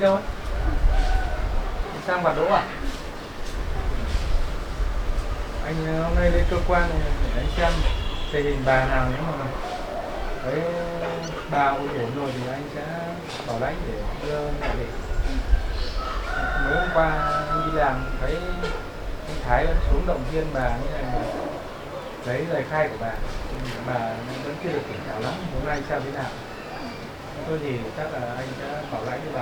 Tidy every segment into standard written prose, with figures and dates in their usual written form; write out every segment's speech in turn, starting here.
đâu ấy? Sang Vạt Đỗ à? Anh hôm nay đến cơ quan này để anh xem tình hình bà nào, nếu mà thấy bà ổn rồi thì anh sẽ bảo lãnh để đưa mẹ về. Mới hôm qua anh đi làm thấy anh Thái xuống động viên bà như này, mà lấy lời khai của bà vẫn chưa được tỉnh táo lắm, hôm nay sao thế nào? Thôi thì chắc là anh sẽ bảo lãnh cho bà.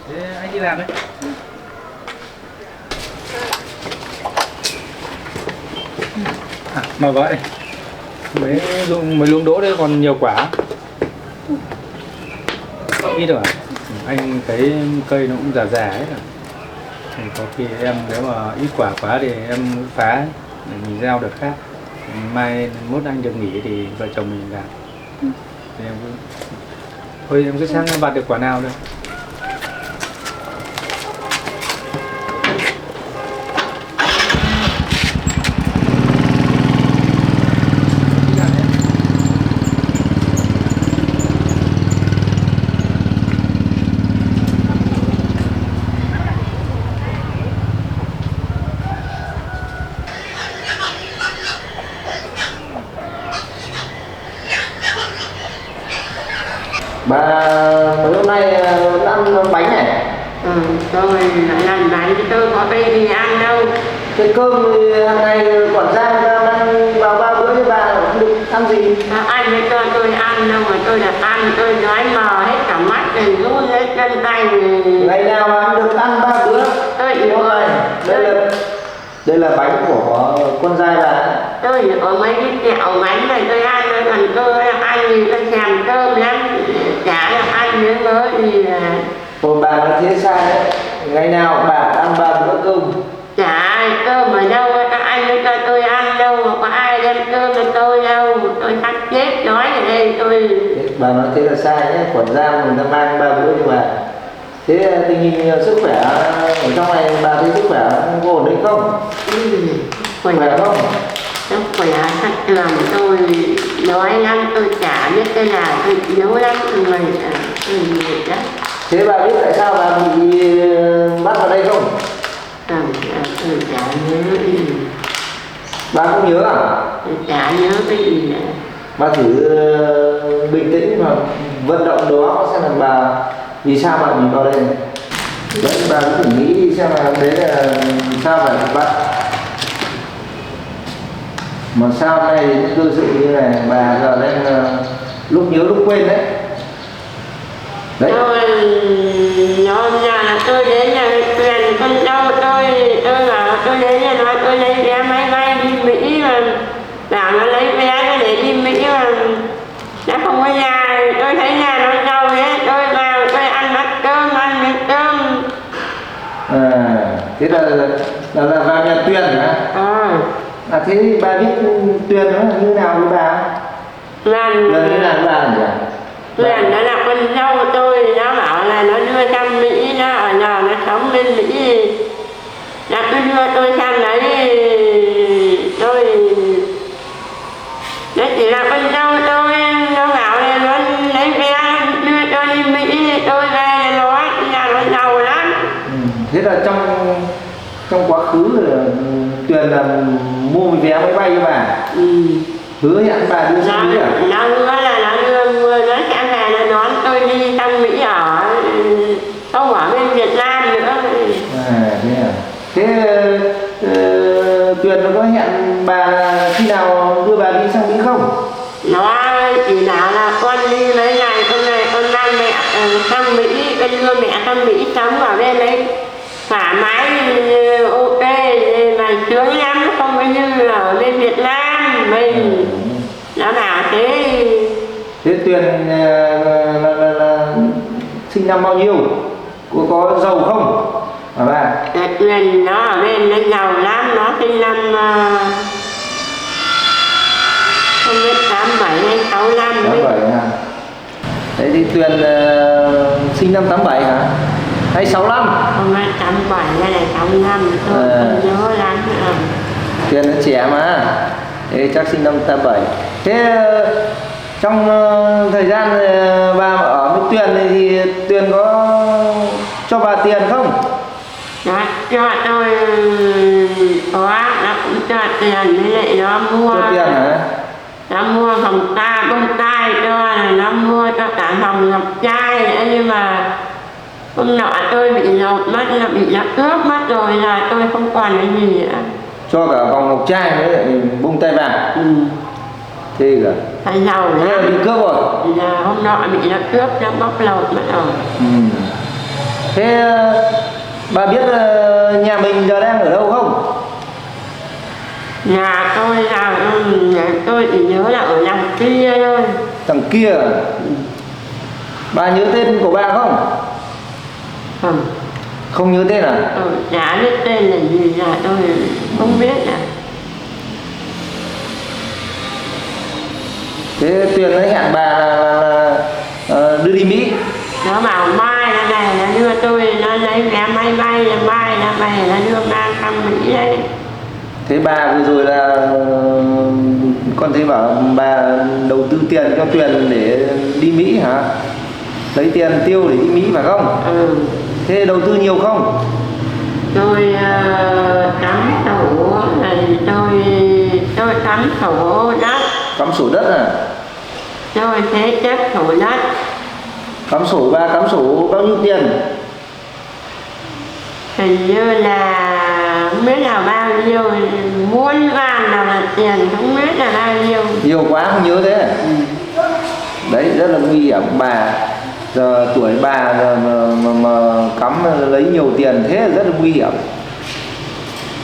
Thế anh đi làm đấy. Mà gọi mấy luống đỗ đấy còn nhiều quả. Ít rồi à? Anh thấy cây nó cũng già già ấy rồi. Thì có khi em nếu mà ít quả quá thì em phá để mình gieo được khác. Mai mốt anh được nghỉ thì vợ chồng mình làm. Thì em cứ... Thôi em cứ sang vặt được quả nào thôi. Bà mấy hôm nay ăn bánh này? Tôi lại làm bánh chứ tôi có đi đi ăn đâu. Cái cơm thì hàng ngày quản gia mang vào 3 bữa chứ bà không được ăn gì? Anh mới cho tôi ăn đâu mà tôi đã ăn, tôi nói mờ hết cả mắt rồi run hết chân tay. Ngày nào mà ăn được ăn 3 bữa? Tôi chỉ có đây là bánh của con trai bà. tôi chỉ có mấy cái kẹo bánh này tôi ăn thôi, còn tôi ăn thì tôi thèm cơm lắm, chả được ăn những mớ gì là... Còn bà nói thế sai đấy, ngày nào bà ăn 3 bữa cơm? Chả ai cơm ở đâu, các anh mới cho tôi ăn đâu, mà có ai đem cơm cho tôi đâu, tôi sắp chết nói ở đây tôi... Bà nói thế là sai nhé, quản gia người ta mang 3 bữa cho bà. Thế tình hình sức khỏe ở trong này bà thấy sức khỏe có ổn định không? Khỏe không? Sức khỏe thật lòng tôi nói lắm, tôi chả biết cái nào, tôi yếu lắm người tôi mệt lắm. Thế bà biết tại sao bà bị bắt vào đây không? Tôi chả nhớ cái gì. Bà không nhớ à? Tôi chả nhớ cái gì nữa. Bà thử bình tĩnh mà vận động đó xem là bà vì sao bà bị vào đây. Đấy, bà cũng thử nghĩ xem là đấy là sao phải bắt. Mà sao hôm nay những cơ sự như này bà giờ đang lúc nhớ lúc quên đấy. Đấy. Tôi nói là tôi đến nhà tiền con dâu tôi bảo tôi đến nhà nói tôi lấy vé máy bay đi Mỹ mà bảo nó lấy vé để đi Mỹ mà nó không có nhà, tôi thấy nhà nó giàu hết, tôi vào tôi ăn bát cơm, ăn miếng cơm. Thế là vào nhà Tuyền hả? Thế thì bà biết Tuyền nó là như nào với bà? Tuyền như nào với bà nhỉ? Tuyền nó là con dâu tôi, nó bảo là nó đưa sang Mỹ, nó ở nhà nó sống bên Mỹ, nó cứ đưa tôi sang đấy, tôi nó chỉ là con dâu tôi, nó bảo là nó lấy vé đưa tôi đi Mỹ, tôi về nó nhà nó giàu lắm. Thế là trong quá khứ Tuyền là mua vé máy bay cho bà. Hứa hẹn bà đưa sang Mỹ à? Nó hứa là nó đưa nó sẽ về nó đón tôi đi sang Mỹ ở không ở bên Việt Nam nữa. Thế Tuyền nó có hẹn bà khi nào đưa bà đi sang Mỹ không? Nó chỉ bảo là con đi mấy ngày con mang mẹ sang Mỹ, con đưa mẹ sang Mỹ sống ở bên đấy thoải mái, ok mà sướng lắm, không có như ở bên Việt Nam mình. Nó bảo thế. Thế Tuyền là sinh năm bao nhiêu? Có giàu không? Bà Tuyền nó ở bên nó giàu lắm, nó sinh năm không biết 87 hay 65. 87 à? Thế thì Tuyền sinh năm 87 hả? Hay 65? Không biết 87 hay là 65 thôi, không nhớ lắm nữa. Tuyền nó trẻ mà. Thế chắc sinh năm 87. Thế Trong thời gian bà ở với Tuyền thì Tuyền có cho bà tiền không? Nó cho tôi có, nó cũng cho tiền, với lại nó mua. Cho tiền hả? Nó mua vòng tay, bông tai cho, nó mua cho cả vòng ngọc trai nữa, nhưng mà hôm nọ tôi bị lột mất, là bị nó cướp mất rồi, là tôi không còn cái gì nữa. Cho cả vòng ngọc trai với lại bông tai vàng. Ừ. Thế cả. Phải giàu Thế là lắm. bị cướp rồi. Thì là hôm nọ bị nó cướp, nó bóc lột mất rồi. Thế bà biết nhà mình giờ đang ở đâu không? Nhà tôi là, nhà tôi chỉ nhớ là ở đằng kia thôi. Thằng kia à? Bà nhớ tên của bà không? Không. Không nhớ tên à? Tôi chả biết tên là gì, là tôi không biết à. Thế Tuyền nó hẹn bà là đưa đi Mỹ. Nó bảo mai là này, nó đưa tôi, nó lấy vé máy bay, là mai là về, nó đưa mang sang Mỹ đây. Thế bà vừa rồi là con thấy bảo bà đầu tư tiền cho Tuyền để đi Mỹ hả? Lấy tiền tiêu để đi Mỹ phải không? Ừ. Thế đầu tư nhiều không? Tôi cắm sổ, này tôi cắm sổ đất. Cắm sổ đất à? Tôi thế chấp sổ đất. Cắm sổ, bà cắm sổ bao nhiêu tiền? Hình như là không biết là bao nhiêu, muôn vàn nào là tiền, không biết là bao nhiêu. Nhiều quá không nhớ thế. Đấy rất là nguy hiểm. Bà giờ tuổi bà giờ mà cắm lấy nhiều tiền thế là rất là nguy hiểm.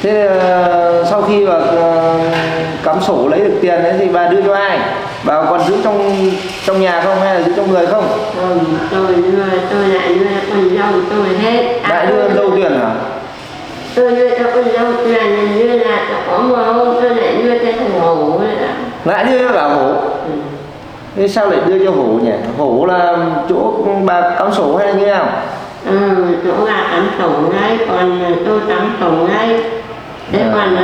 Thế sau khi mà cắm sổ lấy được tiền ấy thì bà đưa cho ai? Bà còn giữ trong nhà không hay là giữ trong người không? Tôi lại đưa con dâu tôi hết. Lại đưa con dâu Tuyền hả? Tôi đưa cho con dâu Tuyền, như là có một hôm tôi lại đưa cho thằng Hổ nữa. Lại đưa cho bà Hổ? Thế sao lại đưa cho Hổ nhỉ? Hổ là chỗ bà cắm sổ hay là như nào? Chỗ là cắm sổ ngay, còn tôi cắm sổ ngay. Thế còn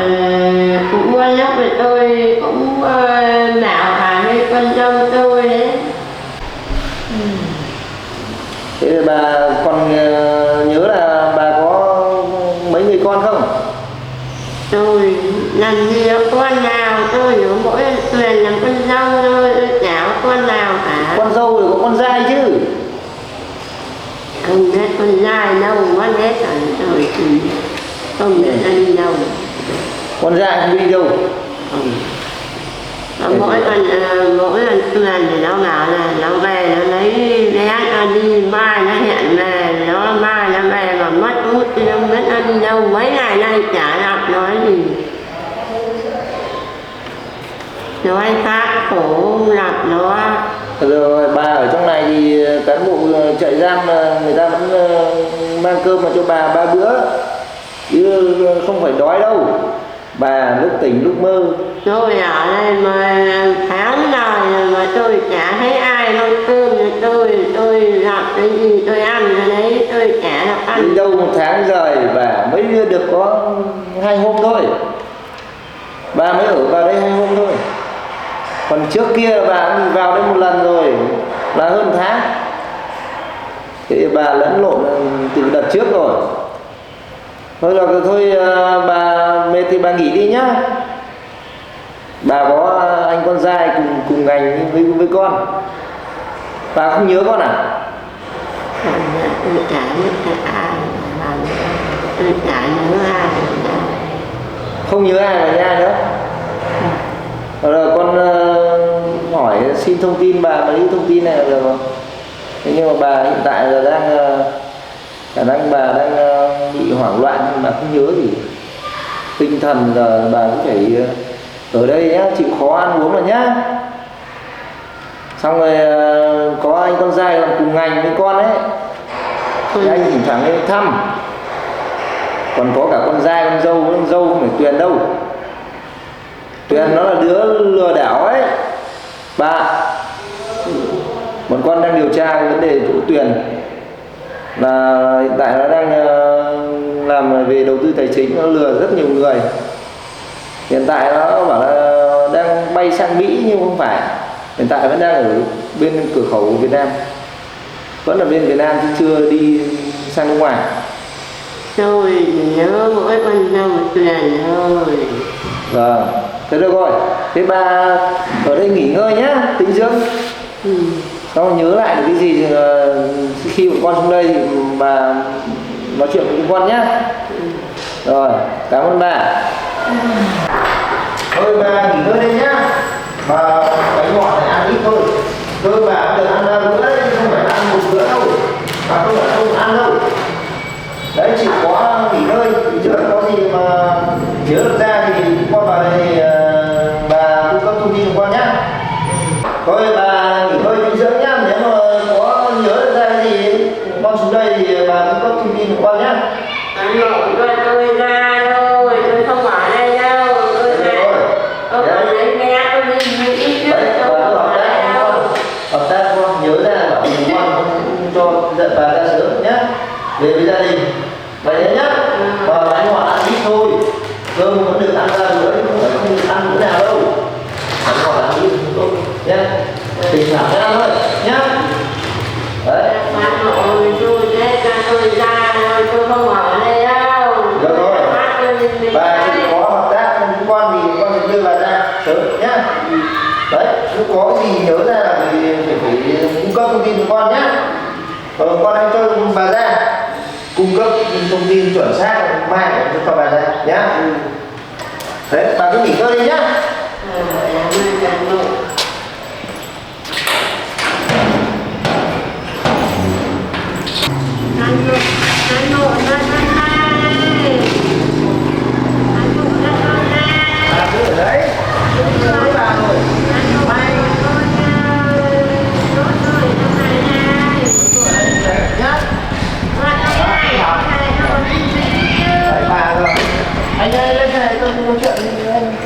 cũng có lúc thì tôi cũng bảo bà với con dâu tôi đấy. Thế bà còn nhớ là bà có mấy người con không? Tôi làm gì có con nào, tôi chỉ có mỗi Tuyền làm con dâu thôi, tôi chả có con nào cả. Con dâu thì có con trai chứ. Không biết con trai đâu, mất hết rồi thì không biết nó đi đâu. Con trai không đi đâu. Mỗi lần Tuyền thì nó bảo là nó về nó lấy vé nó đi, mai nó hẹn về, nó mai nó về mà mất hút thì không biết nó đi đâu, mấy ngày nay chả gặp nói gì. Nói khác khổ không gặp nó. Rồi bà ở trong này thì cán bộ trại giam người ta vẫn mang cơm mà cho bà 3 bữa chứ không phải đói đâu. Bà lúc tỉnh lúc mơ. Tôi ở đây mà tháng rồi mà tôi chả thấy ai nấu cơm cho tôi gặp cái gì tôi ăn cái đấy, tôi chả được ăn. Đi đâu 1 tháng rồi bà mới được có 2 hôm thôi. Bà mới ở vào đây 2 hôm thôi. Còn trước kia bà cũng vào đây 1 lần rồi là hơn tháng. Thế bà lẫn lộn từ đợt trước rồi. Thôi là thôi bà mệt thì bà nghỉ đi nhá. Bà có anh con trai cùng ngành với con. Bà không nhớ con à? Tôi chả biết ai, tôi chả nhớ ai. Không nhớ ai là nha nữa. Rồi con hỏi xin thông tin bà mà đi thông tin này là được không? Thế nhưng mà bà hiện tại là khả năng bà đang bị hoảng loạn nhưng bà không nhớ gì. Tinh thần giờ bà cũng phải ở đây nhá, chịu khó ăn uống rồi nhá. Xong rồi có anh con trai làm cùng ngành với con ấy thì anh thỉnh thoảng lên thăm. Còn có cả con trai con dâu không phải Tuyền đâu. Tuyền nó là đứa lừa đảo ấy bà. Bọn con đang điều tra cái vấn đề chỗ Tuyền là hiện tại nó đang làm về đầu tư tài chính, nó lừa rất nhiều người. Hiện tại nó bảo là đang bay sang Mỹ nhưng không phải, hiện tại vẫn đang ở bên cửa khẩu Việt Nam, vẫn là bên Việt Nam chứ chưa đi sang nước ngoài. Tôi nhớ mỗi con dâu Tuyền thôi. Vâng, thế được rồi. Thế bà ở đây nghỉ ngơi nhá, tĩnh dưỡng. Xong rồi nhớ lại được cái gì thì khi một con xuống đây thì bà nói chuyện với con nhá. Rồi, cảm ơn bà. Thôi bà nghỉ ngơi đây nhá. Bà bánh ngọt này ăn ít thôi. Thôi bà được ăn bữa đấy, không phải ăn một bữa đâu. Bà không phải không ăn đâu. Đấy, chỉ có nghỉ ngơi, chứ có gì mà nhớ được ra thì con vào đây thì bà cung cấp thông tin cho con nhá. Thôi bà nghỉ ngơi dinh dưỡng nhá, nếu mà có nhớ được ra cái gì con xuống đây thì bà cung cấp thông tin cho con nhá. Anh Lộ tôi ra thôi, tôi không ở đây đâu. Tôi còn lấy mẹ tôi đi Mỹ chứ tôi không ở đây đâu. Hợp tác con nhớ ra bảo con không cho giận bà ra sớm nhá. Về với gia đình. Vậy nhé nhá. Và bánh ngọt ăn ít thôi. Cơm vẫn được ăn ra bữa chứ không phải không được ăn bữa nào đâu. Bánh ngọt ăn ít thôi nhé. Tình cảm ra thôi nhá. Đấy. Bác nội tôi chết ra tôi ra rồi, tôi không ở đây đâu. Được rồi. Bà chỉ có hợp tác với con thì con sẽ đưa bà ra sớm nhá. Đấy, nếu có gì nhớ ra là phải cung cấp thông tin cho con nhá. Con hãy cho bà ra cung cấp thông tin chuẩn xác mai để cho bà ra nhá. Đấy, bà cứ nghỉ ngơi đi nhá. Anh ơi, lên này tôi nói chuyện với anh.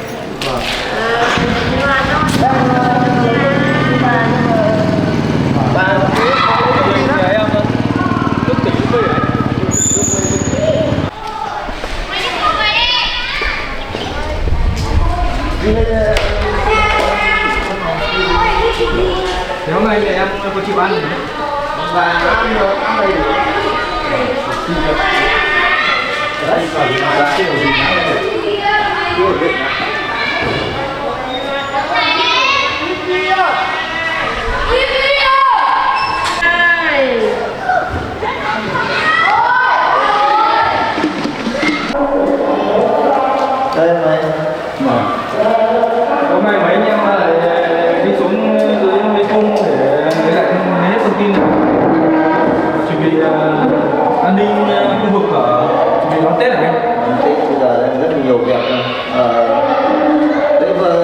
Nếu ngày thì em có chịu ăn không? Và ăn được, ăn đầy đủ. Đấy, và cái gì đây mày. Hôm nay mấy anh em lại đi xuống dưới mấy cung để lấy lại hết thông tin, chuẩn bị an ninh khu vực ở chuẩn bị đón Tết ở đây. Tết bây giờ đang rất là nhiều việc rồi. Đấy tôi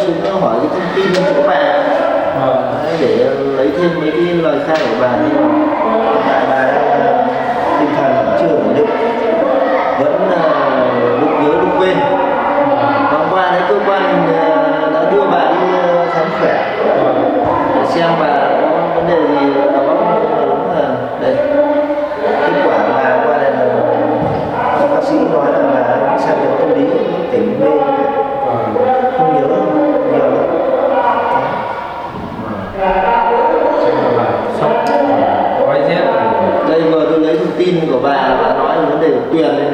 xuống hỏi cái thông tin chỗ bà để lấy thêm mấy cái lời khai của bà, nhưng mà tại bà tinh thần cũng chưa ổn định, vẫn lúc nhớ lúc quên. Hôm qua đấy cơ quan đã đưa bà đi khám khỏe để xem bà có vấn đề gì đầu óc. Đúng là đây kết quả bà qua đây là bác sĩ nói là bà sang chấn tâm lý tỉnh mê, không nhớ nhiều lắm. Đây vừa tôi lấy thông tin của bà nói về vấn đề của Tuyền đây.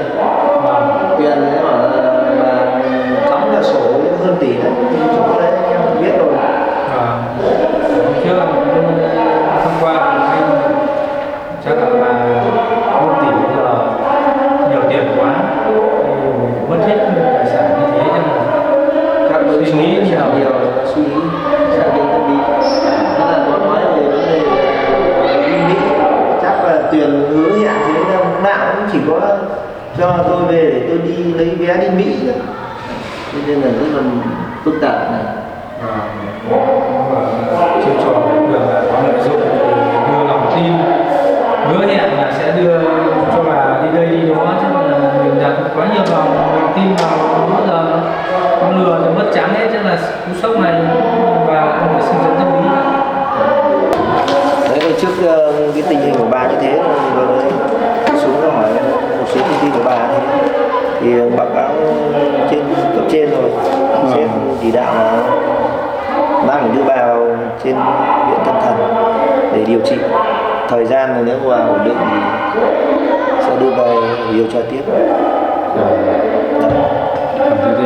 Tuyền đấy bảo là bà cắm cả sổ hơn tỷ đấy, chỗ đấy anh em biết rồi. Trước hôm qua anh chắc là 1 tỷ giờ nhiều tiền quá mất hết tài sản như thế, cho nên Các đối suy nghĩ nhiều suy nghĩ sang chấn tâm lý. Đó là có nói về vấn đề đi Mỹ, chắc là Tuyền hứa hẹn thế nên lúc nào cũng chỉ có cho tôi về để tôi đi lấy vé đi Mỹ thôi. Cho nên là rất là phức tạp này. chiêu trò được có lợi dụng để đưa lòng tin, hứa hẹn là sẽ đưa cho bà đi đây đi đó, chứ là mình đặt quá nhiều lòng mình tin vào bao giờ con lừa thì mất trắng hết, chứ là cú sốc này và không phải sinh dẫn tâm lý. Đấy, trước cái tình hình của bà như thế vừa mới xuống ra hỏi một số thông tin của bà thì báo cáo trên cấp trên rồi, sếp chỉ đạo là 3 anh phải đưa bà vào trên viện tâm thần để điều trị. Thời gian này nếu mà ổn định thì sẽ đưa về điều tra tiếp. Đấy. Thế thì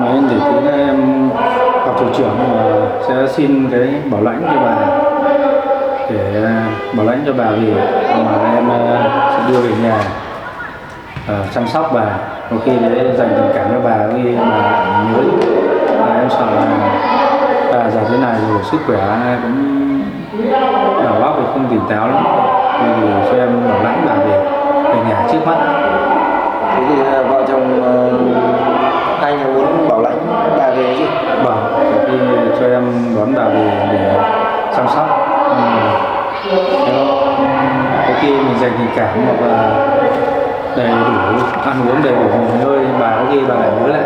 nói để tí nữa em gặp thủ trưởng mà sẽ xin cái bảo lãnh cho bà, để bảo lãnh cho bà về, mà em sẽ đưa về nhà chăm sóc bà, có khi để dành tình cảm cho bà với bà nhớ. Em sợ là bà giờ thế này rồi sức khỏe cũng đầu óc thì không tỉnh táo lắm, thì cho em bảo lãnh bà về nhà trước mắt. Thế thì vợ chồng anh muốn bảo lãnh bà về chứ? Vâng, khi cho em đón bà về để chăm sóc. Có khi mình dành tình cảm hoặc là đầy đủ ăn uống đầy đủ nghỉ ngơi, bà có khi bà lại nhớ lại.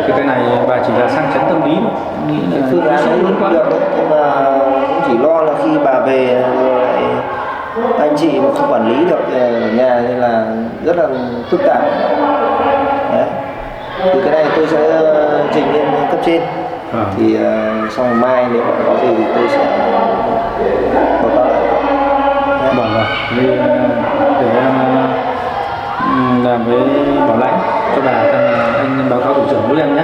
Thì cái này bà chỉ là sang chấn tâm lý thôi, nghĩ là Phương án đấy lớn quá. được đấy, nhưng mà cũng chỉ lo là khi bà về rồi lại anh chị mà không quản lý được ở nhà nên là rất là phức tạp. Đấy. Thì cái này tôi sẽ trình lên cấp trên. Thì sau ngày mai nếu mà có gì thì tôi sẽ báo cáo lại. Vâng, để em làm với bảo lãnh cho bà, anh báo cáo thủ trưởng giúp em nhé.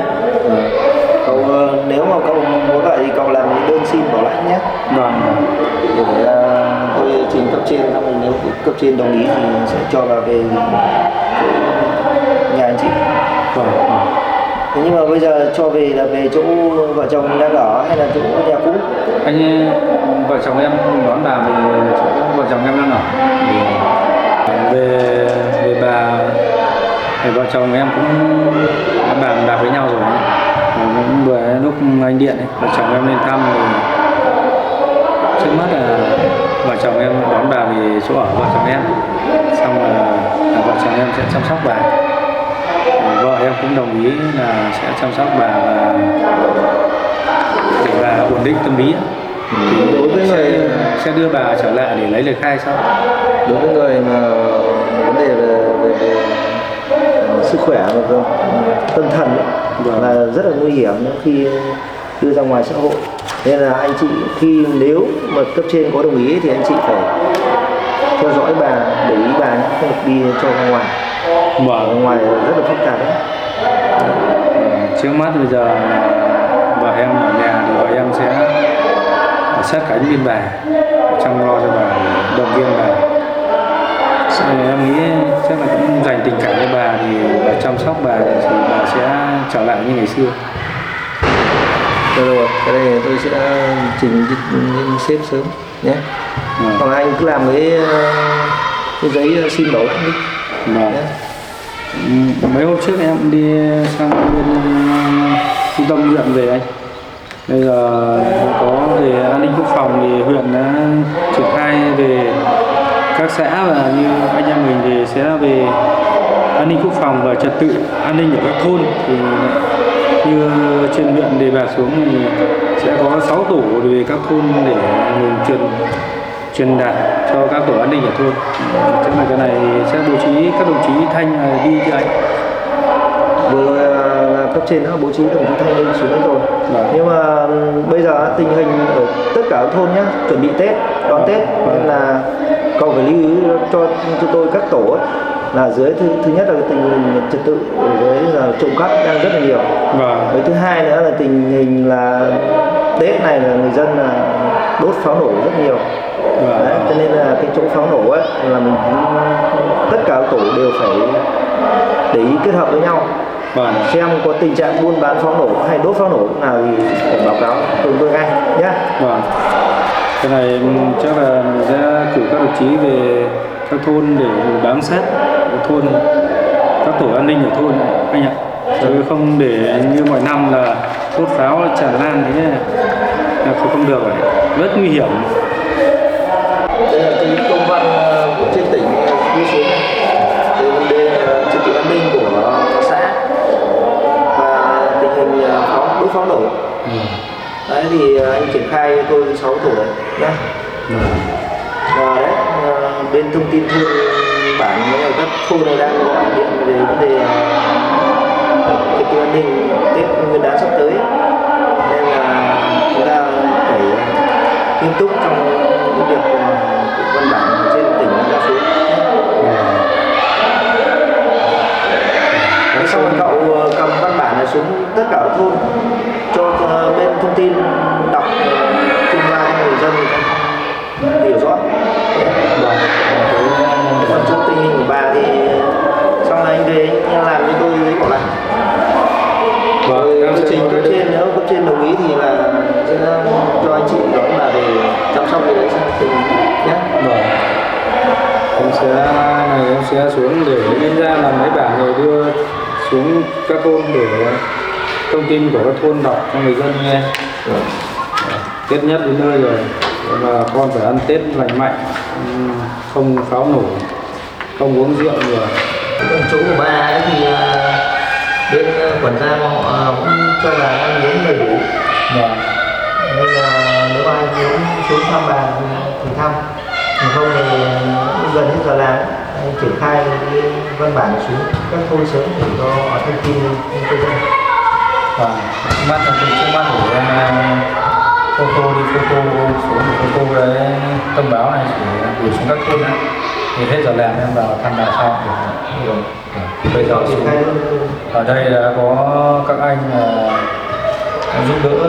Cậu nếu mà cậu muốn vậy thì cậu làm cái đơn xin bảo lãnh nhé. Vâng. Để tôi trình cấp trên, xong rồi nếu cấp trên đồng ý thì sẽ cho bà về nhà anh chị. Vâng. Thế nhưng mà bây giờ cho về là về chỗ vợ chồng đang ở hay là chỗ nhà cũ? Anh vợ chồng em đón bà về chỗ vợ chồng em đang ở. Về bà thì vợ chồng em cũng đã bàn bạc với nhau rồi. Bữa lúc anh điện ấy, vợ chồng em lên thăm thì trước mắt là vợ chồng em đón bà về chỗ ở vợ chồng em, xong là vợ chồng em sẽ chăm sóc bà. Vợ em cũng đồng ý là sẽ chăm sóc bà và để bà ổn định tâm lý. Thì đối với người sẽ đưa bà trở lại để lấy lời khai sau. Đối với người mà vấn đề về sức khỏe và tâm thần ấy, là rất là nguy hiểm khi đưa ra ngoài xã hội. Nên là anh chị khi nếu mà cấp trên có đồng ý thì anh chị phải theo dõi bà, để ý bà nhé, không được đi cho ra ngoài. Ở ngoài rất là phức tạp đấy. Trước mắt bây giờ là vợ em ở nhà thì vợ em sẽ sát cánh bên bà, chăm lo cho bà, động viên bà. Em nghĩ chắc là cũng dành tình cảm cho bà, thì bà chăm sóc bà thì bà sẽ trở lại như ngày xưa. Được rồi, cái này tôi sẽ trình lên sếp sớm nhé. Hoặc là anh cứ làm cái giấy xin bảo lãnh đi. Mấy hôm trước em đi sang bên trung tâm huyện về anh. Bây giờ có về an ninh quốc phòng thì huyện đã triển khai về các xã, và như anh em mình thì sẽ về an ninh quốc phòng và trật tự an ninh ở các thôn. Thì như trên huyện đề bạt xuống thì sẽ có 6 tổ về các thôn để mình truyền đạt cho các tổ an ninh ở thôn. Chắc là cái này sẽ bố trí các đồng chí Thanh đi cho anh. Vừa rồi là cấp trên đã bố trí đồng chí Thanh lên xuống đấy rồi. Nhưng mà bây giờ tình hình ở tất cả các thôn nhé, chuẩn bị Tết, đón Tết, nên là cậu phải lưu ý cho tôi các tổ ấy, là dưới thứ nhất là tình hình trật tự, với là trộm cắp đang rất là nhiều. Với thứ hai nữa là tình hình là Tết này là người dân là đốt pháo nổ rất nhiều. Đấy, cho nên là cái chỗ pháo nổ ấy là mình tất cả các tổ đều phải để ý kết hợp với nhau. Xem có tình trạng buôn bán pháo nổ hay đốt pháo nổ nào thì phải báo cáo tôi ngay nhé. Cái này chắc là sẽ cử các đồng chí về các thôn để bám sát thôn, các tổ an ninh ở thôn anh ạ. Chứ không để như mọi năm là đốt pháo tràn lan thế này là không được, rất nguy hiểm. Đây là cái công văn của trên tỉnh đưa xuống này, về vấn đề trật tự an ninh của xã và tình hình đốt pháo nổ. Đấy thì anh triển khai tôi 6 tổ đấy nhá. Và đấy bên thông tin thôn bản ở các thôn này đang gọi điện về vấn đề trật tự an ninh Tết Nguyên đán sắp tới, nên là nghiêm túc trong việc văn bản ở trên tỉnh ra xuống. Xong rồi cậu cầm văn bản này xuống tất cả các thôn cho bên thông tin đọc trình bày cho người dân hiểu rõ. Còn trước tình hình của bà thì sau này anh về anh làm cho tôi giấy bảo lãnh. Trình cấp trên, nếu cấp trên đồng ý thì là sẽ cho anh chị đón bà về chăm sóc về đấy sang tình nhé. Em sẽ xuống để nhân ra là mấy bạn người đưa xuống các thôn để thông tin của các thôn đọc cho người dân nghe. Tết nhất đến nơi rồi và con phải ăn Tết lành mạnh, không pháo nổ, không uống rượu nhiều. Còn chỗ của bà ấy thì bên quản gia họ cũng cho bà ăn uống đầy đủ. Nên là nếu ai muốn xuống thăm bà thì thăm, không thì gần hết giờ làm anh triển khai cái văn bản xuống các thôn sớm để cho họ thông tin cho dân. Mắt là trước mắt để em photo đi photo xuống photo đấy thông báo này để gửi xuống các thôn đấy. Thì hết giờ làm em vào thăm bà sau. Bây giờ ở đây là có các anh giúp đỡ,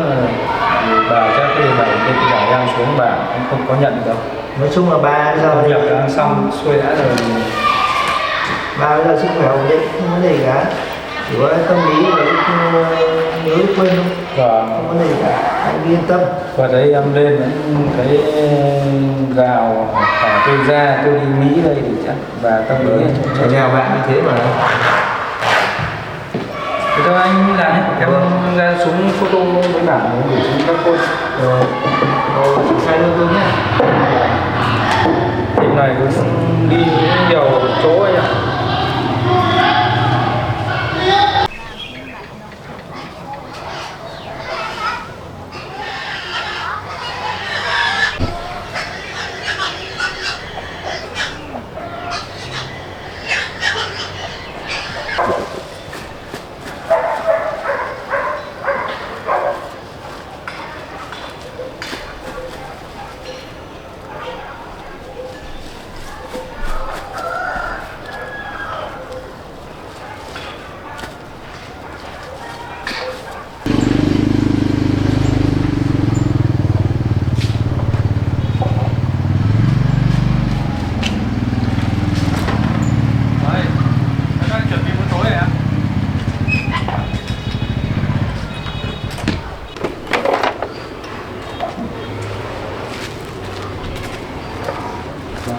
bà chắc cái điều này bên kia em xuống bà cũng không có nhận được đâu. Nói chung là bà bây giờ việc đã xong xuôi đã rồi. Bà bây giờ sức khỏe ổn định, không vấn đề gì cả, chỉ có tâm lý và nhớ lúc quên thôi, không vấn đề gì cả, anh yên tâm. Và đấy em lên thấy gào cả tôi ra tôi đi Mỹ đây thì chắc và tâm lý ở nhà bạn như thế mà. Thì thôi anh làm nhé, em ra xuống photo với bảng gửi xuống các thôn. Sai luôn tôi nhé. Dịp này cứ đi nhiều chỗ ấy ạ.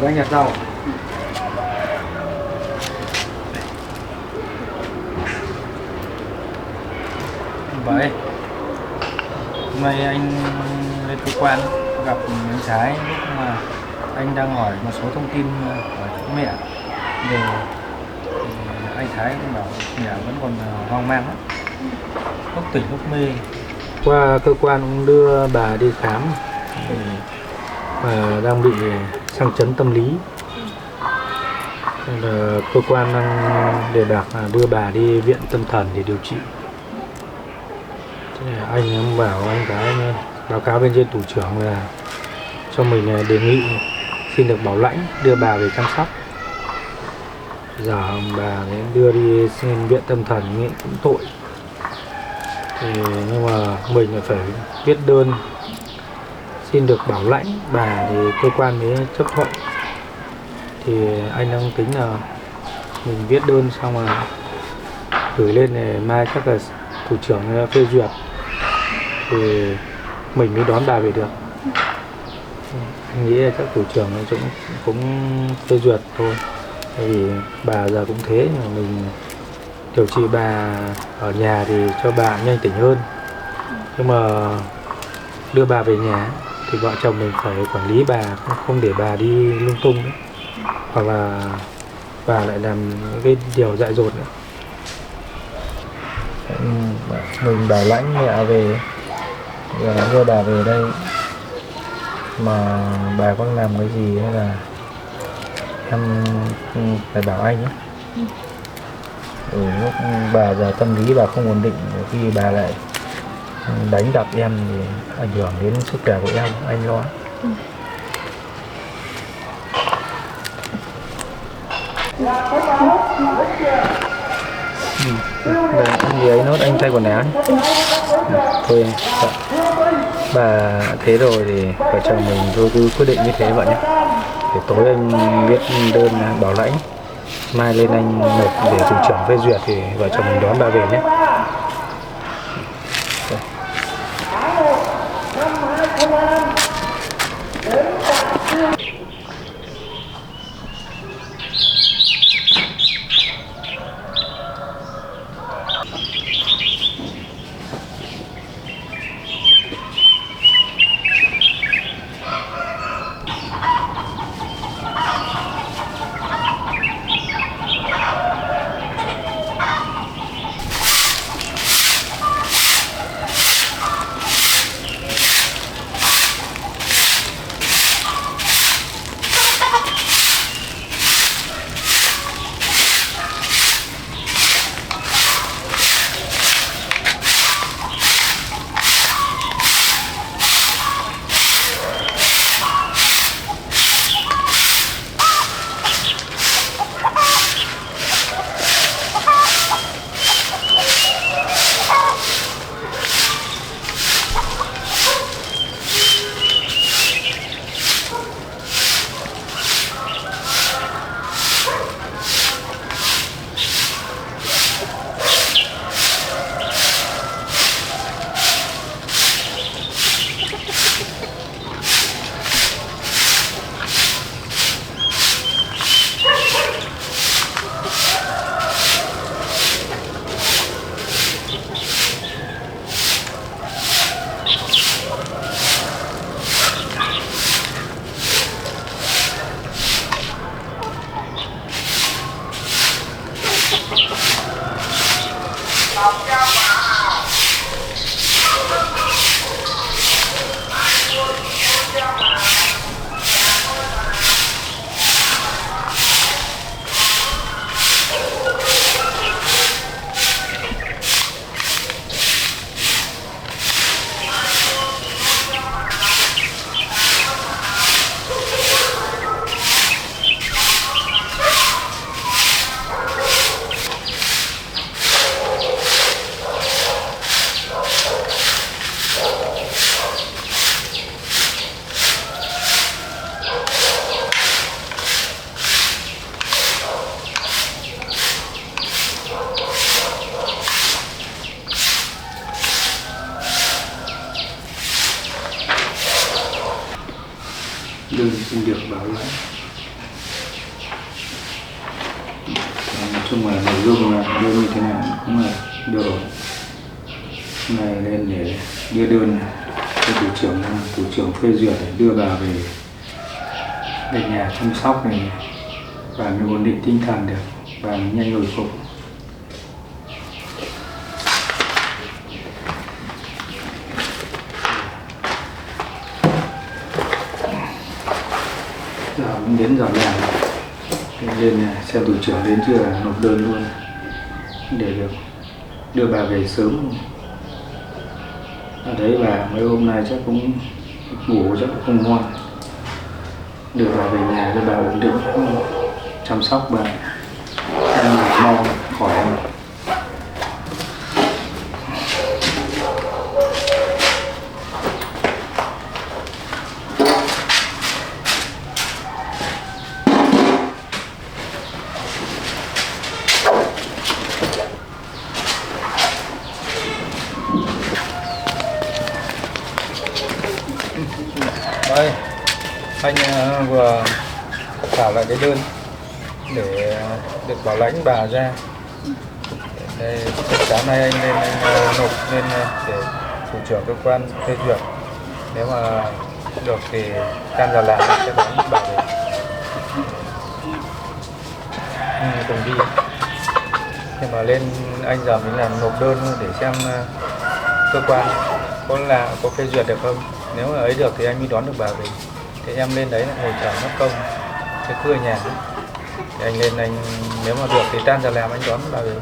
Đang nhặt rau. Vậy hôm nay anh lên cơ quan gặp anh Thái lúc mà anh đang hỏi một số thông tin hỏi mẹ về anh Thái cũng bảo mẹ vẫn còn hoang mang lắm, lúc tỉnh lúc mê. Qua cơ quan cũng đưa bà đi khám và đang bị sang chấn tâm lý. Nên là cơ quan đang đề bạt đưa bà đi viện tâm thần để điều trị. Thế là anh em bảo anh cái báo cáo bên trên thủ trưởng là cho mình đề nghị xin được bảo lãnh đưa bà về chăm sóc. Giờ bà ấy đưa đi xin viện tâm thần nghĩ cũng tội. Thì nhưng mà mình phải viết đơn xin được bảo lãnh bà thì cơ quan mới chấp thuận. Thì anh đang tính là mình viết đơn xong là gửi lên này, mai chắc là thủ trưởng phê duyệt thì mình mới đón bà về được. Anh nghĩ là chắc thủ trưởng cũng phê duyệt thôi, tại vì bà giờ cũng thế, nhưng mà mình điều trị bà ở nhà thì cho bà nhanh tỉnh hơn. Nhưng mà đưa bà về nhà thì vợ chồng mình phải quản lý bà, không để bà đi lung tung nữa. Hoặc là bà lại làm những cái điều dại dột nữa. Mình bảo lãnh mẹ về và đưa bà về đây mà bà có làm cái gì hay là em phải bảo anh nhé. Lúc bà giờ tâm lý bà không ổn định, khi bà lại đánh đập em thì ảnh hưởng đến sức khỏe của em, anh lo. Đây, ăn gì ấy nốt, anh thay quần áo nhé. Thôi dạ. Bà thế rồi thì vợ chồng mình thôi cứ quyết định như thế vậy nhé. Để tối anh viết đơn bảo lãnh, mai lên anh nộp để thủ trưởng phê duyệt thì vợ chồng mình đón bà về nhé. đơn xin được bảo lãnh. Nói chung là nội dung là đơn như thế nào cũng là được rồi. Này lên để đưa đơn cho thủ trưởng phê duyệt để đưa bà về nhà chăm sóc này và mới ổn định tinh thần được và nhanh hồi phục. Giờ cũng đến giờ làm lên xe thủ trưởng đến chưa nộp đơn luôn để được đưa bà về sớm. Ở đấy bà mấy hôm nay chắc cũng ngủ chắc cũng không ngon, đưa bà về nhà cho bà ổn định chăm sóc bà mau khỏi. Đây, anh vừa trả lại cái đơn để được bảo lãnh bà ra. Đây, sáng nay anh lên nộp lên để thủ trưởng cơ quan phê duyệt. Nếu mà được thì can giờ làm sẽ đón bà về. Cùng đi. Nhưng mà lên anh giờ mình làm nộp đơn để xem cơ quan có phê duyệt được không. Nếu mà ấy được thì anh mới đón được bà về. Thế em lên đấy là ngồi chờ mất công chứ cứ ở nhà. Thì anh lên anh nếu mà được thì tan giờ làm anh đón bà về.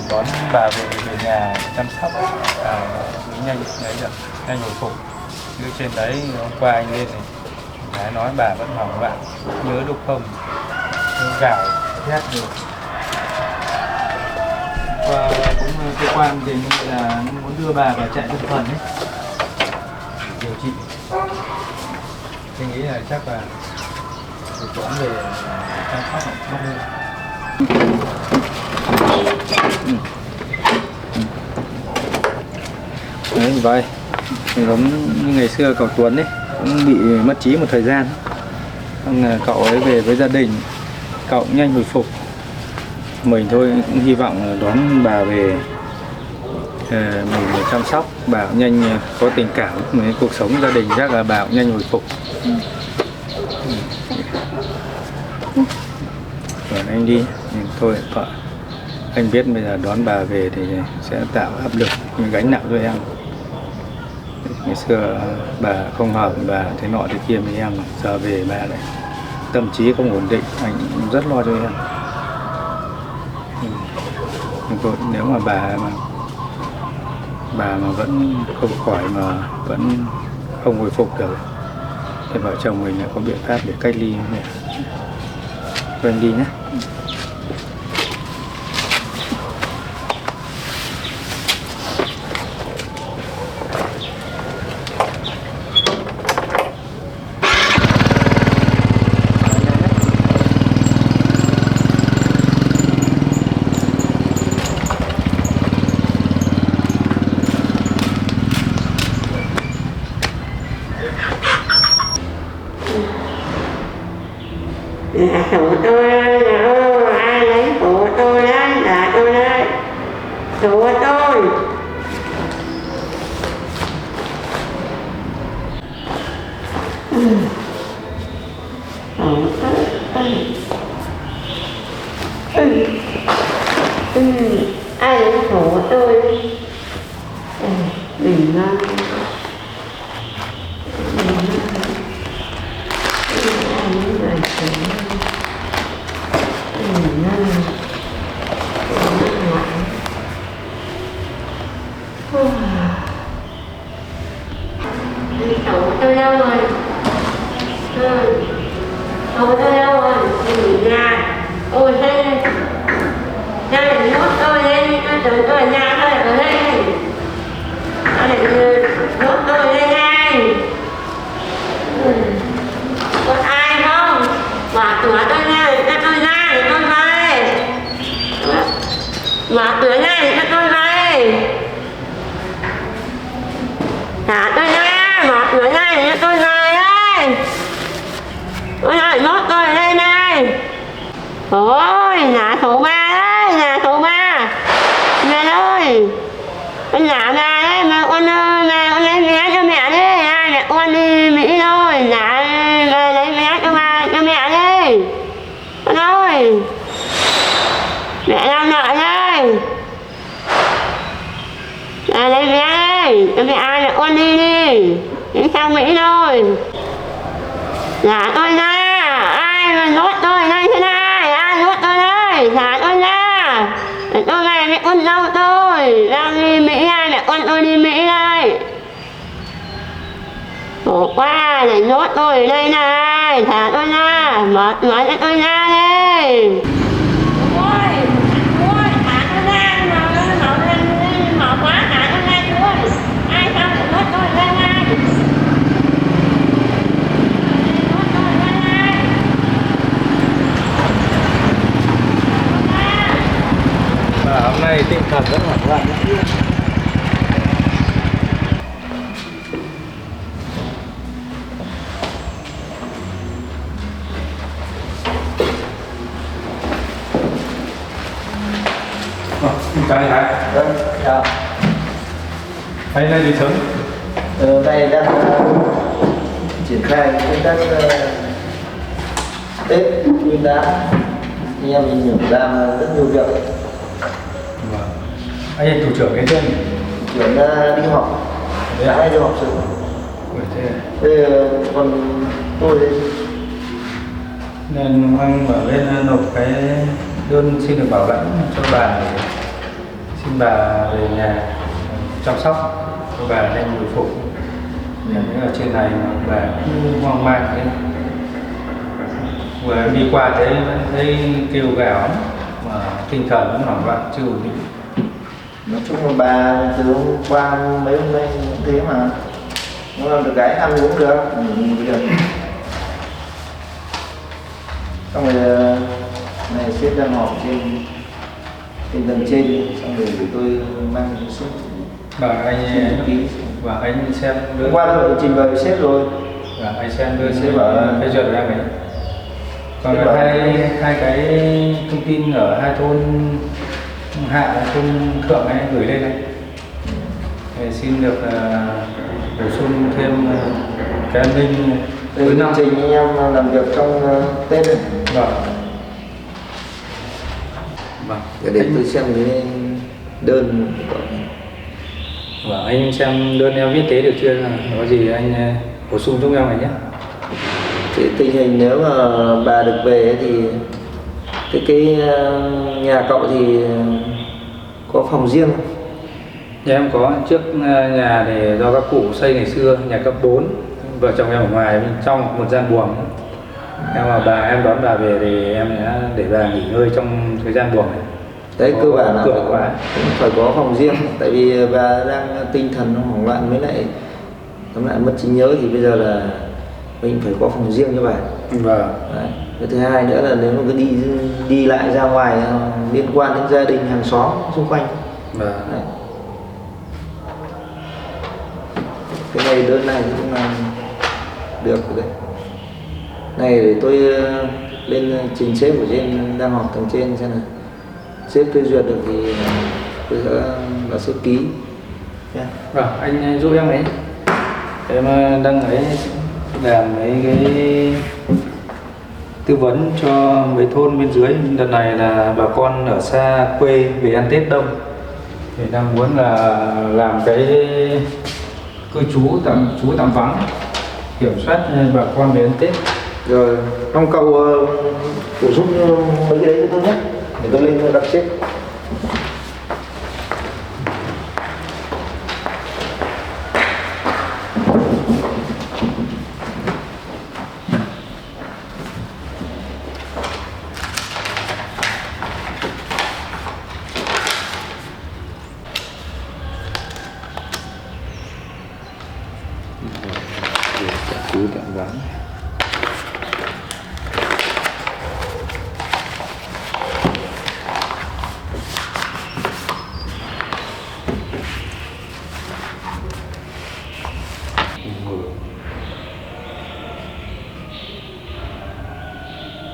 đón bà về nhà chăm sóc nhanh đấy được, nhanh hồi phục. Chứ trên đấy hôm qua anh lên này Thái nói bà vẫn hoảng loạn, nhớ đục không, gạo thét được. Và cũng cơ quan đề nghị là muốn đưa bà vào trại tâm thần ấy điều trị. Tôi nghĩ là chắc là quán về chăm sóc tốt hơn. Đấy vậy, giống như ngày xưa cậu Tuấn ấy cũng bị mất trí một thời gian. Xong cậu ấy về với gia đình, cậu cũng nhanh hồi phục. Mình thôi cũng hy vọng là đón bà về, mình chăm sóc bà cũng nhanh có tình cảm với cuộc sống gia đình, chắc là bà cũng nhanh hồi phục. Còn anh đi, thôi vợ, anh biết bây giờ đón bà về thì sẽ tạo áp lực, gánh nặng cho em. Ngày xưa bà không hợp, bà thế nọ thế kia với em, giờ về bà lại tâm trí không ổn định, anh rất lo cho em. Nếu mà bà mà vẫn không khỏi, mà vẫn không hồi phục được thì vợ chồng mình lại có biện pháp để cách ly mẹ. Thôi anh đi nhé. Là của tôi đây, là ai lấy của tôi đấy, là tôi đây, của tôi. Ai lấy của tôi đừng lo. Tôi đâu rồi? Tôi đâu rồi? Đi nhà. Ôi đây này. Đây nuốt tôi lên, tôi tưởng tôi ở nhà tôi ở đây. Tôi lại nuốt tôi lên đây. Có ai không? Mở cửa tôi ra để cho tôi ra để tôi về. Mở cửa ra để cho tôi về. Thả tôi ra, mở cửa ra để cho tôi về đây. Tôi lại nuốt tôi lên đây. Ôi, nhà số 3 đấy, nhà số 3. Mẹ ơi, con nhà mẹ đấy, mà con lấy vé cho mẹ đi. Mẹ con đi Mỹ thôi, nhà về lấy vé cho mẹ đi. Con ơi, mẹ đang đợi đây. Mẹ lấy vé đây, cho mẹ con đi đi. Đi sang Mỹ thôi. Nhà tôi ra, ai mà nuốt tôi đây thế này, ai nuốt tôi đây, thả tôi ra. Để tôi về mẹ con dâu tôi, đang đi Mỹ đây, mẹ con tôi đi Mỹ đây. Khổ quá, để nuốt tôi ở đây này, thả tôi ra, mở cho tôi ra đi. Ôi, thả tôi ra, mở quá, thả tôi ra thôi. Ai sao để nuốt tôi lên này. Hôm nay tinh thần rất hoảng loạn. Chào anh Thái. Vâng, chào. Anh nay đi sớm. Nay đang triển khai công tác Tết Nguyên đán. Anh em mình nhường làm rất nhiều việc. Vâng. Anh thủ trưởng cái tên Trưởng đi họp, đã đi họp sự. Thế còn tôi nên anh bảo lên nộp cái đơn xin được bảo lãnh cho bà để xin bà về nhà chăm sóc cho bà nên hồi phục. Ở trên này mà bà cứ hoang mang thế, vừa em đi qua thấy thấy kêu gào lắm, mà tinh thần cũng hoảng loạn chưa ổn định. Nói chung là bà từ hôm qua mấy hôm nay cũng thế mà, nó làm được cái ăn uống được, nghỉ được. Xong rồi này sếp đang họp trên tầng trên, xong rồi tôi mang xuống Bảo anh ký. và anh xem Hôm qua tôi trình bày với sếp rồi. và anh xem đưa Sếp sếp bảo phê duyệt ra đấy. Còn sếp bảo hai cái thông tin ở hai thôn hạ thôn thượng này gửi lên này, thì xin được bổ sung thêm cái an ninh Đây cuối là năm. trình anh em làm việc trong Tết này. Vâng. Vâng. Để tôi xem cái đơn của cậu. Vâng, anh xem đơn em viết thế được chưa? Có gì anh bổ sung giúp em này nhé. Thì tình hình nếu mà bà được về thì cái nhà cậu thì có phòng riêng không? Nhà em có trước nhà để do các cụ xây ngày xưa, nhà cấp 4, vợ chồng em ở ngoài bên trong một gian buồng. Em mà bà em đón bà về thì em sẽ để bà nghỉ ngơi trong thời gian buồng này. Đấy, cơ bản là cửa khóa. cũng phải có phòng riêng, tại vì bà đang tinh thần nó hoảng loạn, với lại tóm lại mất trí nhớ thì bây giờ là mình phải có phòng riêng cho bà. Vâng. Đấy. Cái thứ hai nữa là nếu mà cứ đi lại ra ngoài liên quan đến gia đình hàng xóm xung quanh. Vâng. Đấy. Cái này đơn này thì cũng làm được rồi đấy. Này để tôi lên trình sếp ở trên, đang họp tầng trên xem nào. Sếp phê duyệt được thì tôi sẽ là sếp ký. Yeah. Vâng, anh giúp em ấy. Em đang ấy làm mấy cái tư vấn cho mấy thôn bên dưới. Đợt này là bà con ở xa quê về ăn Tết đông, thì đang muốn là làm cái cư trú tạm vắng, kiểm soát bà con về ăn Tết. Rồi, mong cậu bổ sung mấy cái đấy cho tôi nhé, để tôi lên đặt sếp. Cứ tạm vắng.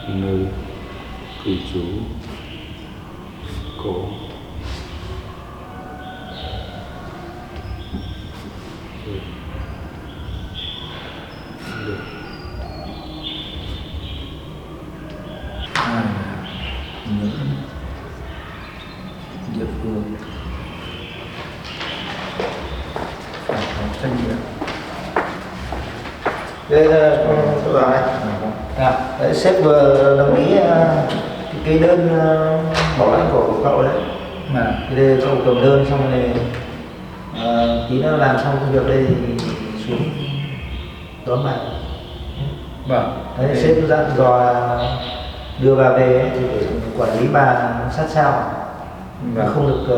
Nơi cư trú có Những địa phương phải có trách nhiệm. Đây là tôi bảo này. Đấy, sếp vừa đồng ý cái đơn bảo lãnh của cậu đấy. Cái đây cậu cầm đơn xong rồi tí nữa làm xong công việc đây thì xuống đón bà. Vâng. Đấy, sếp dặn dò đưa bà về ấy, thì để quản lý bà sát sao, và không được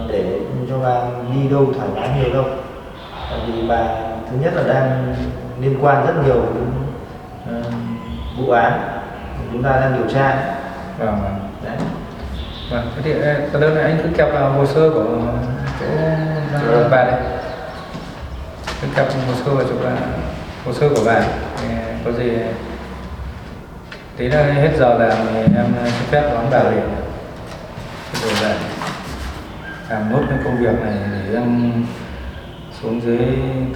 để cho bà đi đâu thoải mái nhiều đâu, tại vì bà thứ nhất là đang liên quan rất nhiều đến vụ án chúng ta đang điều tra đấy. Vâng. Đấy. Vâng, thế thì cái đơn này anh cứ kẹp vào hồ sơ của chỗ bà đây, cứ kẹp hồ sơ vào chỗ bà, hồ sơ của bà. Thì có gì tí nữa hết giờ làm thì em xin phép đón bà về, rồi là làm nốt cái công việc này để em xuống dưới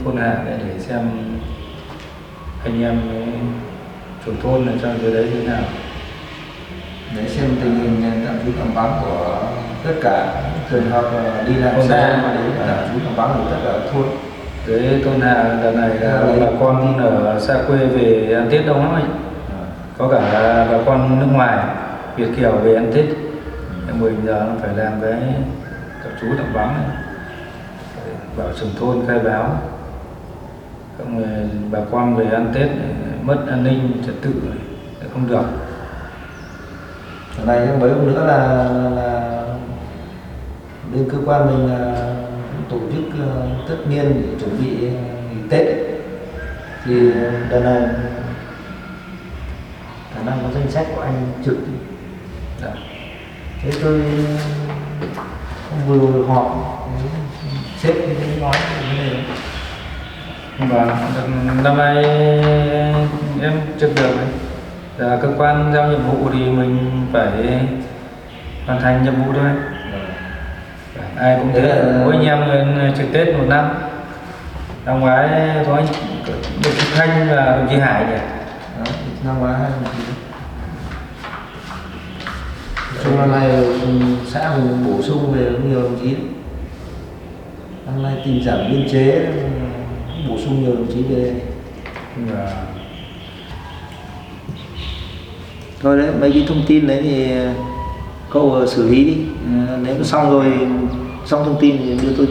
thôn hạ để xem anh em chủ thôn là trong dưới đấy như thế nào, Để xem tình hình tạm trú tạm vắng của tất cả trường hợp đi làm xa mà đến tạm trú tạm vắng của tất cả thôn. dưới thôn hạ. Đợt này là bà con ở xa quê về ăn Tết đông lắm anh, có cả bà con nước ngoài Việt kiều về ăn Tết. Mình giờ phải làm cái các chú đặng vắng này, bảo trưởng thôn khai báo, không bà con về ăn Tết mất an ninh trật tự không được. Hôm nay mấy hôm nữa là bên cơ quan mình tổ chức tất niên để chuẩn bị nghỉ Tết, thì đợt này khả năng có danh sách của anh trực. Dạ. Thế tôi vừa họp sếp nói cái này. Và năm nay em trực được đấy. Là cơ quan giao nhiệm vụ thì mình phải hoàn thành nhiệm vụ thôi. Ai cũng thế, mỗi anh em lên trực Tết một năm. Năm ngoái có anh đồng chí Thanh và đồng chí Hải nhỉ? Đó, năm ngoái hai đồng chí. Chung năm nay xã mình bổ sung về nhiều đồng chí. Năm nay tinh giảm biên chế, bổ sung nhiều đồng chí về. Thôi đấy, mấy cái thông tin đấy thì cậu xử lý đi. Nếu xong rồi, xong thông tin thì đưa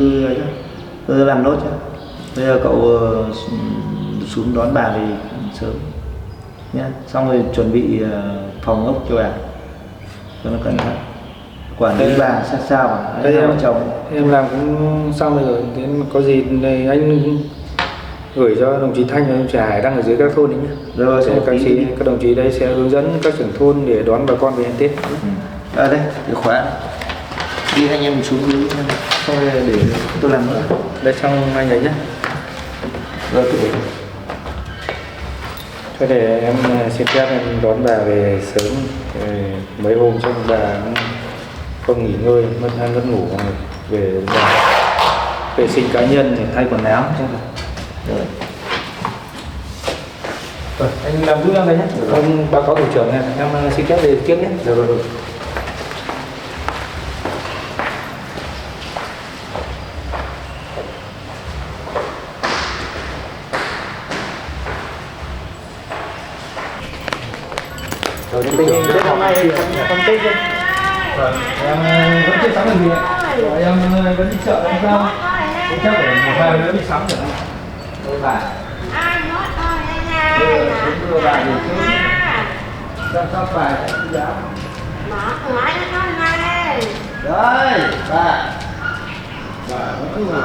tôi làm nốt cho. Bây giờ cậu xuống đón bà về sớm nhé. Xong rồi chuẩn bị phòng ốc cho bà cho nó cẩn thận, quản lý bà sát sao đây vợ em chồng. Em làm cũng xong rồi, đến có gì này anh gửi cho đồng chí Thanh và đồng chí Hải đang ở dưới các thôn đấy nhé. Rồi Các đồng chí đây sẽ hướng dẫn các trưởng thôn để đón bà con về ăn Tết. Đây chìa khóa đi, anh em xuống dưới xong rồi để tôi làm nữa. Đây xong anh ấy nhé. Rồi tôi Cho để em xin phép em đón bà về sớm, mấy hôm cho bà không nghỉ ngơi, mất ăn mất ngủ, về bà vệ sinh cá nhân để thay quần áo. rồi. Rồi, anh làm giúp em đây nhé. Ông báo cáo thủ trưởng này, em xin phép về tiếp nhé. Rồi. Rồi, tình hình Tết năm nay con Tết chứ? Rồi, em vẫn chưa sắm được gì ạ. Rồi, em vẫn đi chợ làm sao? Chắc phải một hai nữa đi sắm nữa. Tôi bà. Đưa bà về trước. Sao bà đi giáo? mở cửa cho con này. Đây, bà. Bà vẫn cứ ngồi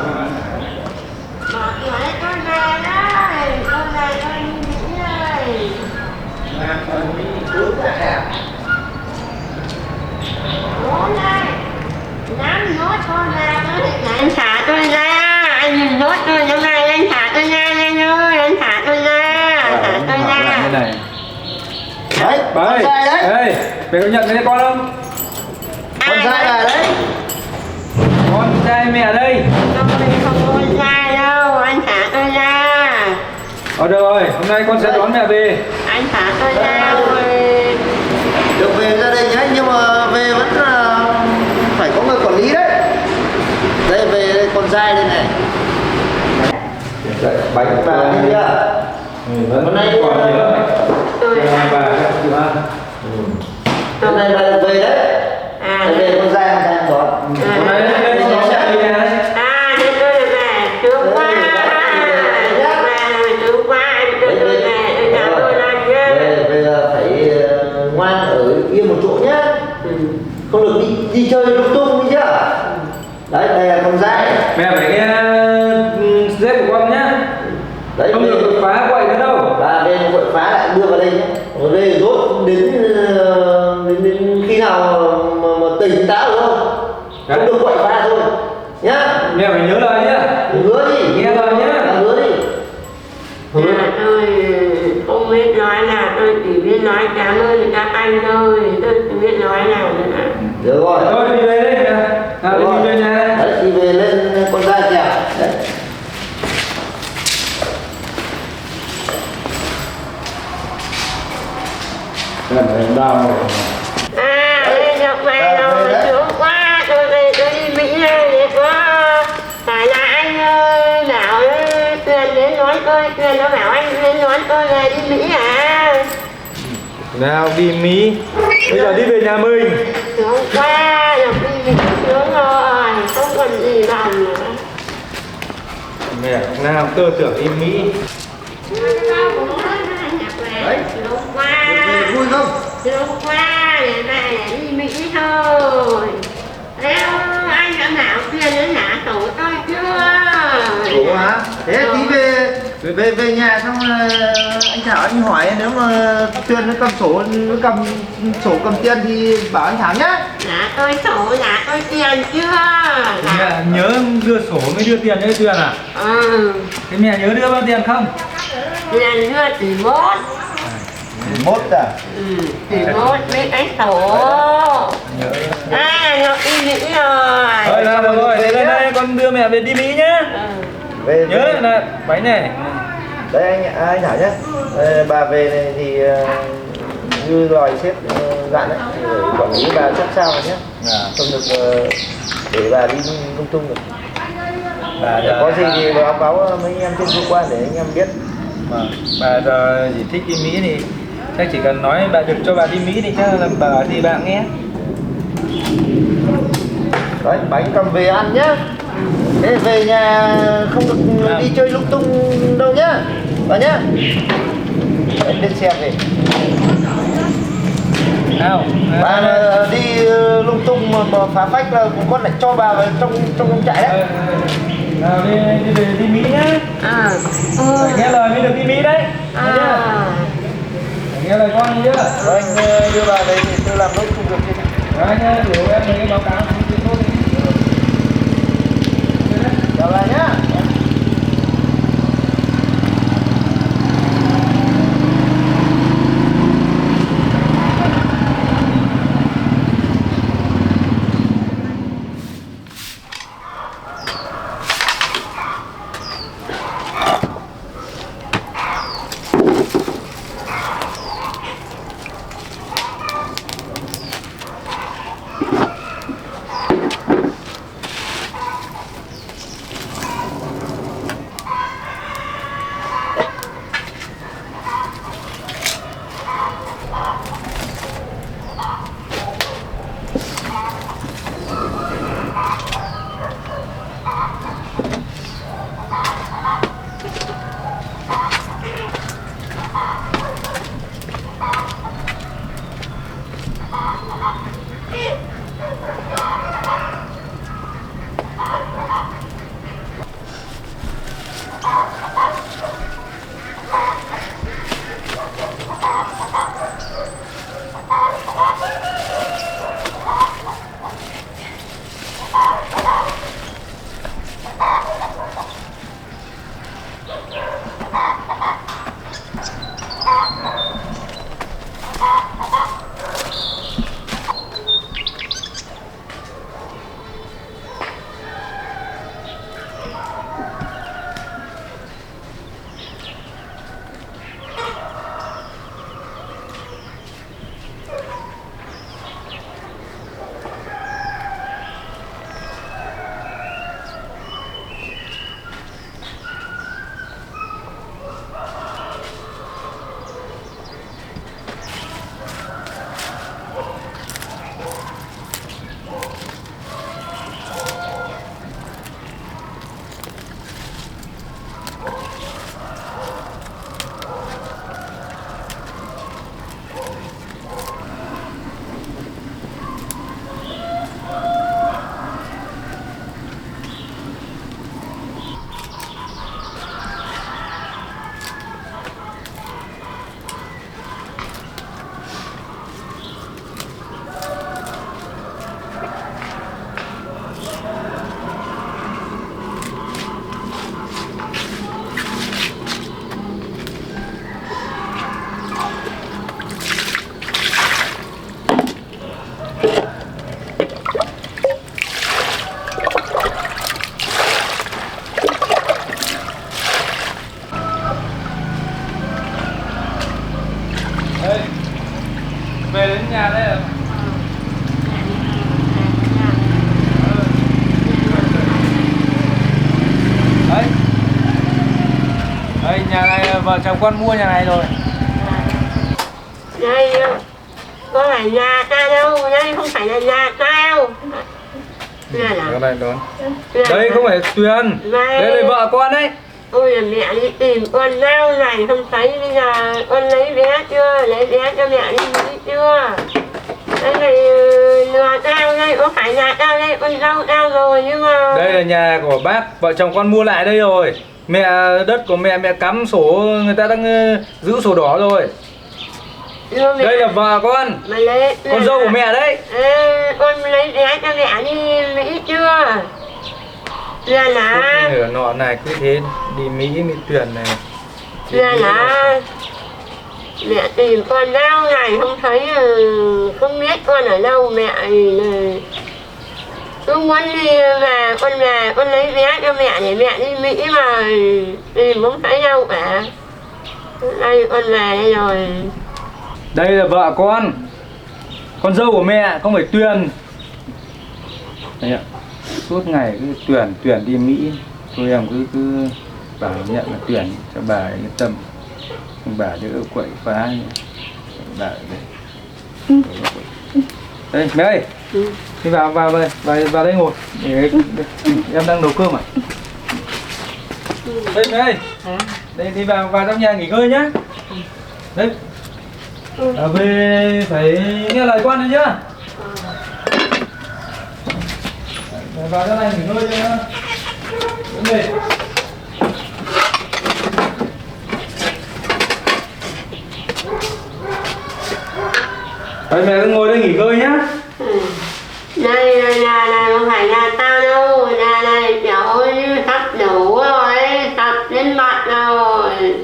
Mở cửa cho con này đây. Con này con Mỹ đây. làm phần đi cứu cả em. Bố đây. Nắm nốt con này. Anh thả tôi ra. Anh nhìn nốt tôi trong này. Anh thả tôi ra anh ơi. Anh thả tôi ra. Thả tôi ra. Như này. Đấy, Bà ơi, con trai đấy. ê, mày có nhận thấy con không? Con trai bà đấy. Con trai mẹ đây. Không có con trai đâu. Anh thả tôi ra. Được rồi, hôm nay con sẽ đón mẹ về. Anh thả tôi ra rồi. Được về gia đình ấy, nhưng mà về vẫn là phải có người quản lý đấy. Đây về đây, con trai đây này. Bánh bà đi chưa? Hôm nay còn gì lắm. Tôi Bà chịu ăn. hôm nay bà được về đấy. Về về con trai đang đón. Hôm nay lên con sẽ đi nha. thế tôi được về. Sướng quá. Sướng quá. Anh tôi được về. Tôi chào tôi là Về bây giờ phải ngoan ở yên một chỗ nhá. Không được đi chơi lung tung đi chưa? Đấy, đây là con trai. Mẹ phải nghe dép của con nhá. Đấy, Không được phá quậy nữa đâu. bà về vội phá lại đưa vào đây nhé. Ở đây rốt đến khi nào mà tỉnh táo được không? Không được quậy phá thôi nhá. Mẹ phải nhớ lời nhá. Hứa đi. Nghe lời nhá. Hứa đi. Hứa. tôi không biết nói nào. Tôi chỉ biết nói cảm ơn các anh thôi. Tôi chỉ biết nói nào nữa. Được rồi. Thôi đi về đấy mẹ. Nào đi về nhà. Đấy, đi về lên con trai kìa. Đấy. Đau. Đây được về rồi. Sướng quá. Tôi về tôi đi Mỹ này. Phải là anh bảo Tuyền đến nói tôi. Tuyền nó bảo anh đến nói tôi về đi Mỹ à. Nào đi Mỹ. Bây giờ đi về nhà mình. Sướng quá. Được đi Mỹ sướng rồi. Mẹ lúc nào tư tưởng đi Mỹ. Đấy. Lúc qua. Vui không? Lúc qua để này đi Mỹ thôi. Nếu anh đã nào kia đến nhà tổ tôi chưa? Ủa hả? Thế tí về nhà xong anh Thảo anh hỏi nếu mà Tuyền nó cầm sổ cầm tiền thì bảo anh Thảo nhá. Dạ tôi sổ, dạ tôi tiền chưa? Mẹ nhớ đưa sổ mới đưa tiền đấy Tuyền à? Ừ. Thế mẹ nhớ đưa bao tiền không? Tiền đưa tỷ mốt. Mốt à? Ừ, tỷ mốt với cái sổ. Nhớ. Nó đi Mỹ rồi. Thôi là được rồi, thế đây con đưa mẹ về đi Mỹ nhá. Ừ. Về Nhớ là bánh này. đây anh Thảo nhá. Bà về này thì như lời sếp dặn đấy, quản lý bà chắc sao nhé, không được để bà đi lung tung được. Có gì thì báo báo mấy em trên cơ quan để anh em biết. Bà giờ chỉ thích đi Mỹ thì chắc chỉ cần nói bà được cho bà đi Mỹ thì chắc là bà bảo gì bà cũng nghe. Đấy, bánh cầm về ăn nhá. Thế về nhà không được đi chơi lung tung đâu nhá. Bà nhá. Anh lên xe về. Nào, Bà đi lung tung mà phá phách là con lại cho bà vào trong trại đấy. nào đi Mỹ nhá. Phải nghe lời mới được đi Mỹ đấy. Nghe chưa? Phải nghe lời con nhá. Rồi anh đưa bà về thì tôi làm nốt công việc trên này. Rồi anh gửi em mấy cái báo cáo thì tốt đi. Chào bà nhá. Về đến nhà đây à? Đấy. Đây, nhà này vợ chồng con mua nhà này rồi. Đây, có phải nhà ta đâu, đây không phải là nhà ta đâu. Tuyền à? Cái này đón. Tuyền Đây à? không phải Tuyền. Này. Đây là vợ con đấy. Ôi là mẹ đi tìm con dao này không thấy, bây giờ con lấy vé chưa, lấy vé cho mẹ đi Mỹ chưa? Đây này lừa tao đây, có phải là tao đây, con dâu tao rồi nhưng mà... Đây là nhà của bác, vợ chồng con mua lại đây rồi. Mẹ đất của mẹ cắm sổ, người ta đang giữ sổ đỏ rồi. Đưa mẹ. Đây là vợ con. Mà lấy... Con dâu của mẹ đấy. À, con lấy vé cho mẹ đi Mỹ chưa? Tuyền à? Nửa nọ này cứ thế đi Mỹ mới Tuyền này. Tuyền à? Mẹ tìm con dao này không thấy, không biết con ở đâu, mẹ này cứ muốn đi về, con lấy vé cho mẹ để mẹ đi Mỹ mà tìm không thấy đâu cả. Đây con về đây rồi. Đây là vợ con dâu của mẹ, không phải Tuyền. Đấy ạ. Suốt ngày cứ Tuyền đi Mỹ, thôi em cứ bảo nhận là Tuyền cho bà yên tâm, bà đỡ quậy phá bà đây. Đây mẹ ơi, đi vào đây ngồi. Em đang nấu cơm à? Đây mẹ ơi, đây đi vào trong nhà nghỉ ngơi nhá. Đấy. Về phải nghe lời con đấy nhá. Vào trong này nghỉ ngơi cho nhá. Về. Đấy, mẹ cứ ngồi đây nghỉ ngơi nhá. Đây là nhà này không phải nhà tao đâu, nhà này cháu như sắp đủ rồi, sắp đến mặt rồi.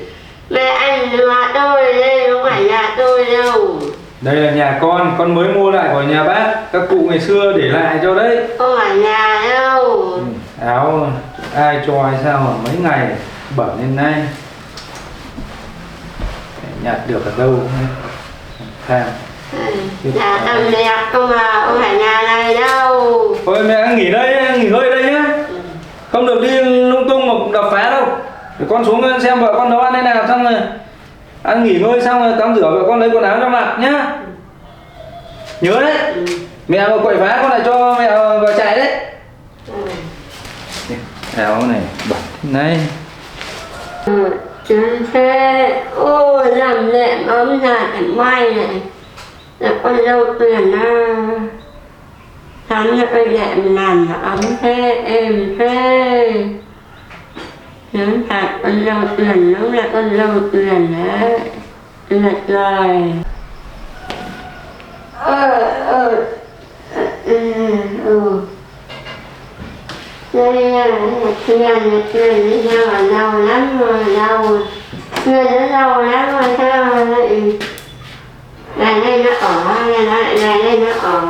Mẹ anh mà tôi đây không phải nhà tôi đâu. Đây là nhà con mới mua lại của nhà bác, các cụ ngày xưa để lại cho đấy. Không phải nhà đâu. Áo ai cho ai sao mà mấy ngày bẩn lên nay. Nhặt được ở đâu tham. Nhà tầm đẹp không mà, không phải nhà này đâu. Thôi mẹ nghỉ ngơi đây nhá. Không được đi lung tung mà đập phá đâu. Để con xuống xem vợ con nấu ăn thế nào, xong rồi ăn nghỉ ngơi xong rồi tắm rửa vợ con lấy quần áo cho mặc nhá. Nhớ đấy. Mẹ mà quậy phá con lại cho mẹ vào chạy đấy. Áo này bẩn này. Chính thế. Ôi làm lẹm ấm ra cảnh may này. Là con dâu Tuyền à. Sáng cái lẹm làm là ấm thế, êm thế. Đúng thật, con dâu Tuyền đúng là con dâu Tuyền đấy. Lật rồi. Đây là Tuyền bây giờ là lâu lắm rồi, Tuyền nó lâu lắm rồi, sao mà lại đây nó ở, đây nó ở.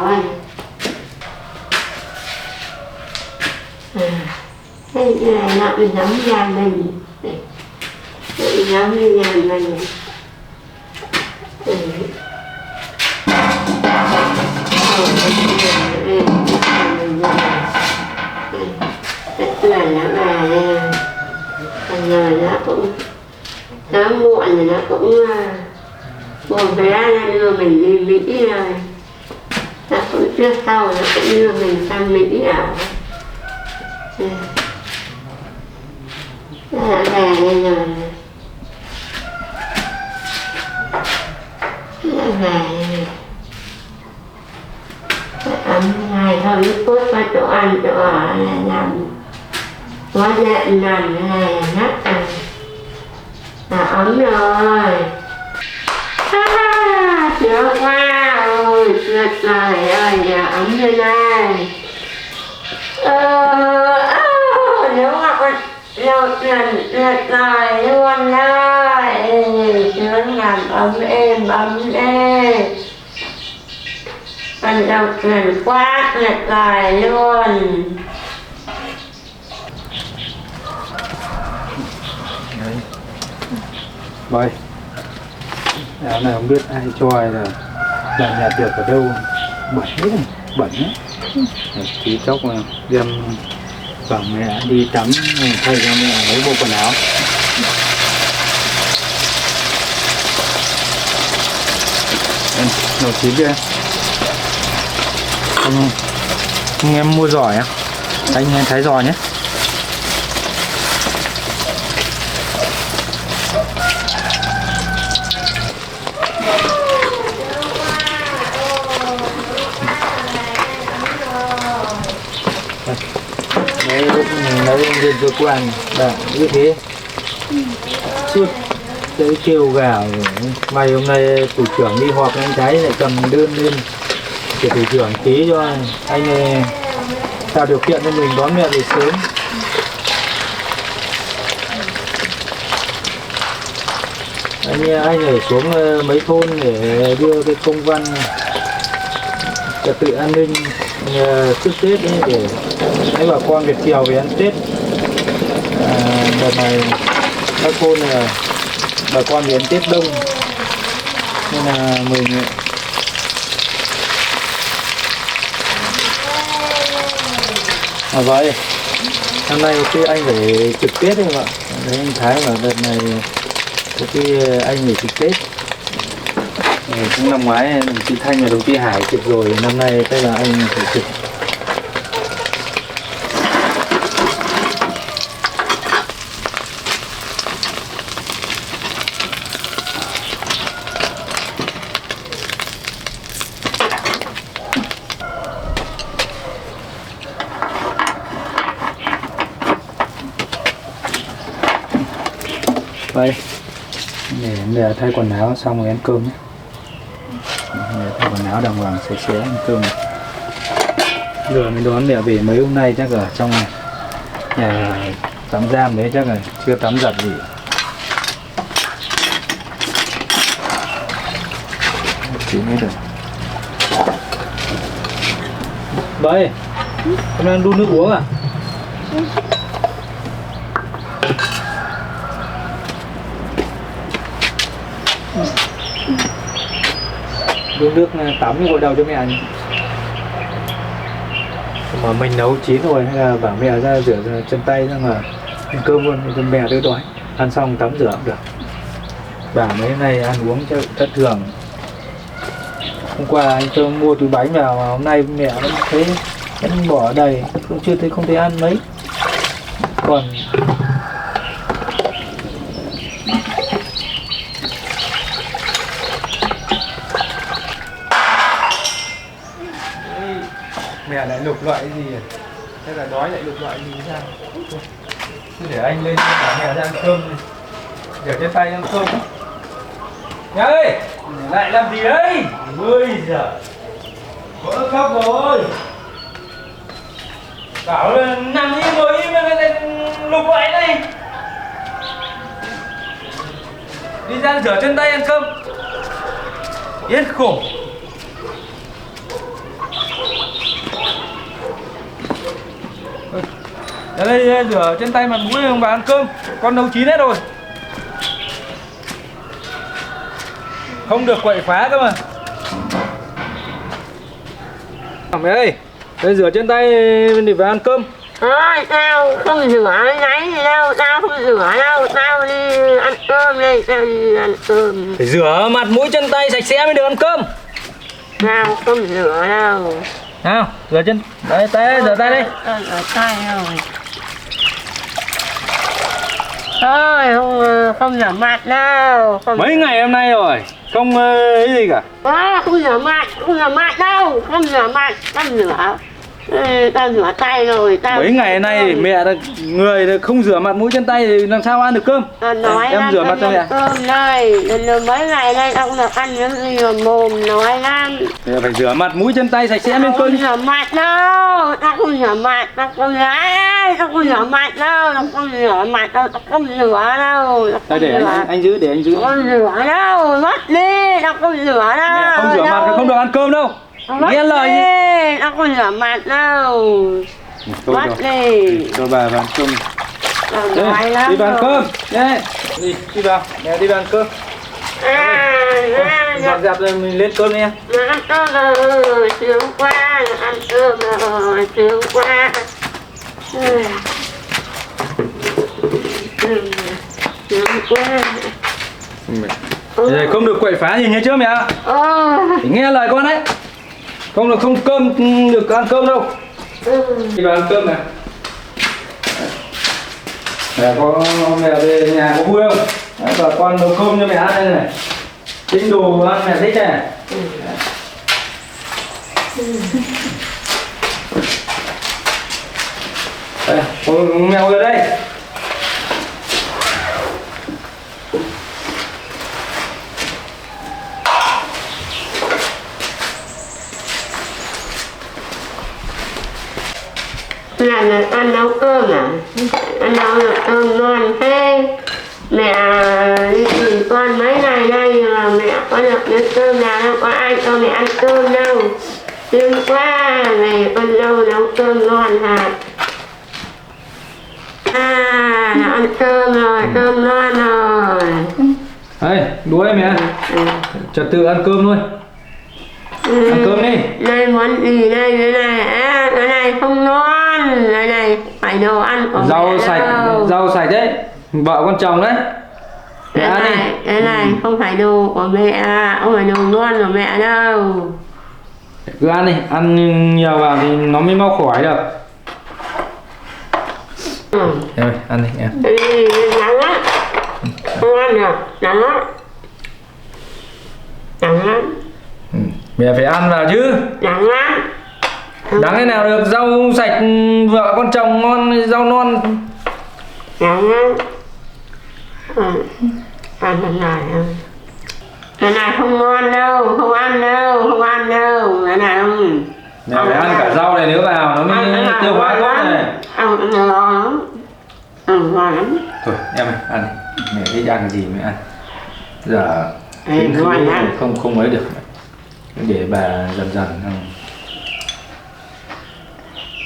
Cái này nó bị giống nhà mình, bị giống như nhà mình. Tuyền nó về, còn giờ nó cũng sớm muộn rồi nó cũng buồn vé nó đưa mình đi Mỹ rồi. Nó cũng trước sau nó cũng đưa mình sang Mỹ ảo. Nó đã về đây rồi. Nó về đây. Ấm ngày thôi lúc phút có chỗ ăn chỗ ở là nằm. Có đệm nằm cái này là nắp rồi. Là ấm rồi. Sướng quá, ôi tuyệt vời ơi, giờ ấm như này. Nếu mà con lâu tuyệt vời luôn đấy. Sướng làm ấm êm. Con lâu tuyệt quá tuyệt vời luôn. Vậy áo này không biết ai cho ai là nhặt được ở đâu, bẩn hết rồi, bẩn nhé. Tí chốc mà đem bảo mẹ đi tắm thay cho mẹ lấy bộ quần áo. Nồi chín kia không Em mua giỏi á. Anh thái giò nhé. Đấy, lúc lấy lên cơ quan đã như thế suốt đấy kêu gào. May hôm nay thủ trưởng đi họp anh Thái lại cầm đơn lên để thủ trưởng ký cho anh này, tạo điều kiện cho mình đón mẹ về sớm. Anh ở xuống mấy thôn để đưa cái công văn trật tự an ninh trước Tết ấy để bà con Việt kiều về ăn Tết. Đợt này các thôn là bà con về ăn Tết đông nên là mình vậy năm nay khi anh phải trực Tết đấy không ạ. Đấy, anh Thái mà đợt này có khi anh phải trực Tết. Cũng năm ngoái chị Thanh và đồng chí Hải trực rồi, năm nay tức là anh phải trực. Đây để thay quần áo xong rồi ăn cơm nhé. Để thay quần áo đàng hoàng sạch sẽ ăn cơm. Rồi mới đón mẹ về. Mấy hôm nay chắc ở trong nhà tắm giam đấy chắc là chưa tắm giặt gì. Chỉ hết rồi. Đây, em đang đun nước uống à? Đun nước tắm gội đầu cho mẹ nhỉ? Mà mình nấu chín rồi hay là bảo mẹ ra rửa chân tay ra mà ăn cơm luôn cho mẹ đỡ đói. Ăn xong tắm rửa cũng được. Bảo mấy nay ăn uống cho thất thường. Hôm qua anh cho mua túi bánh vào mà hôm nay mẹ vẫn thấy vẫn bỏ đầy, không thấy ăn mấy. Còn mẹ lại lục loại cái gì à? Hay là đói lại lục loại gì sao? Cứ để anh lên bảo mẹ ra ăn cơm đi. Rửa trên tay ăn cơm. Mẹ ơi! Lại làm gì đấy? Ôi giời! Vỡ khóc rồi! Bảo là nằm im rồi im lại lục loại đây. Đi ra rửa chân tay ăn cơm. Yên khủng. Đây rửa chân tay mặt mũi không bà ăn cơm. Con nấu chín hết rồi. Không được quậy phá cơ mà. Mẹ ơi, đây rửa chân tay để vào ăn cơm. Ôi, tao không rửa cái gì đâu, tao không rửa đâu, tao đi ăn cơm đây, tao đi ăn cơm. Phải rửa mặt mũi chân tay sạch sẽ mới được ăn cơm. Tao không rửa đâu. Nào, rửa chân, đây tay, rửa tay đây. Rửa tay rồi. Thôi, không rửa mặt đâu. Mấy ngày hôm nay rồi, không cái gì cả. Không rửa mặt đâu, không rửa mặt, tao rửa. Tao rửa tay rồi. Mấy ngày nay mẹ người không rửa mặt mũi chân tay thì làm sao ăn được cơm? Nói em rửa mặt cho mẹ. Cơm đây, mấy ngày nay tao không được ăn những gì vào mồm, nói lắm. Phải rửa mặt mũi chân tay sạch sẽ mới cơm. Không rửa mặt đâu, tao không rửa mặt, tao không rửa mặt đâu, tao không rửa mặt đâu, tao không rửa đâu. Đây để anh giữ, để anh giữ. Không rửa đâu, mất đi, tao không rửa đâu. Mẹ không rửa mặt thì không được ăn cơm đâu. Nghe lời đi, tao không rửa mặt đâu. Mất đi. Cho bà vào ăn cơm. Đây, đi vào ăn cơm. Đây, đi vào, mẹ đi vào ăn cơm. Dọn dẹp rồi mình lên cơm nha. Ăn cơm rồi, sướng quá, ăn cơm rồi, sướng quá. Sướng quá. Không được quậy phá gì nghe chưa mẹ? Phải nghe lời con đấy. Không là không cơm được ăn cơm đâu. Đi vào ăn cơm này. Mẹ có mẹ về nhà có vui không? Đấy, bà con nấu cơm cho mẹ ăn đây này. Tính đồ ăn mẹ thích này. Đây, con mèo ở đây. Là con nấu cơm à? Con nấu được cơm ngon thế. Mẹ đi tìm con mấy ngày nay mà mẹ có được nấu cơm nào đâu có ai cho mẹ ăn cơm đâu. Thương quá, mẹ con dâu nấu cơm ngon hả? À, đã ăn cơm rồi, cơm ngon rồi. Đây, đuổi mẹ. Trật tự ăn cơm thôi. Ăn cơm đi. Đây món gì đây? Cái này, à, cái này không ngon. Cái này phải đồ ăn của Rau mẹ sạch, đâu. rau sạch đấy. Vợ con chồng đấy. Mẹ ăn đi. Cái này không phải đồ của mẹ, không phải đồ ngon của mẹ đâu. Cứ ăn đi, ăn nhiều vào thì nó mới mau khỏi được. Rồi, ăn đi em. Nắng lắm. Không ăn được, nắng lắm. Nắng lắm. Mẹ phải ăn vào chứ. Nắng lắm. Đáng thế nào được, rau sạch vợ con chồng ngon, rau non. Nắng lắm. Ăn cái này không ngon đâu, không ăn đâu, không ăn đâu. Cái này không. Mẹ phải ăn cả rau này nữa vào nó mới tiêu hóa tốt này. Ăn ngon lắm. Ăn ngon lắm. Thôi em ơi, ăn đi. Mẹ thích ăn cái gì mới ăn. Giờ Ê, ngon lắm. không ấy được. Để bà dần dần.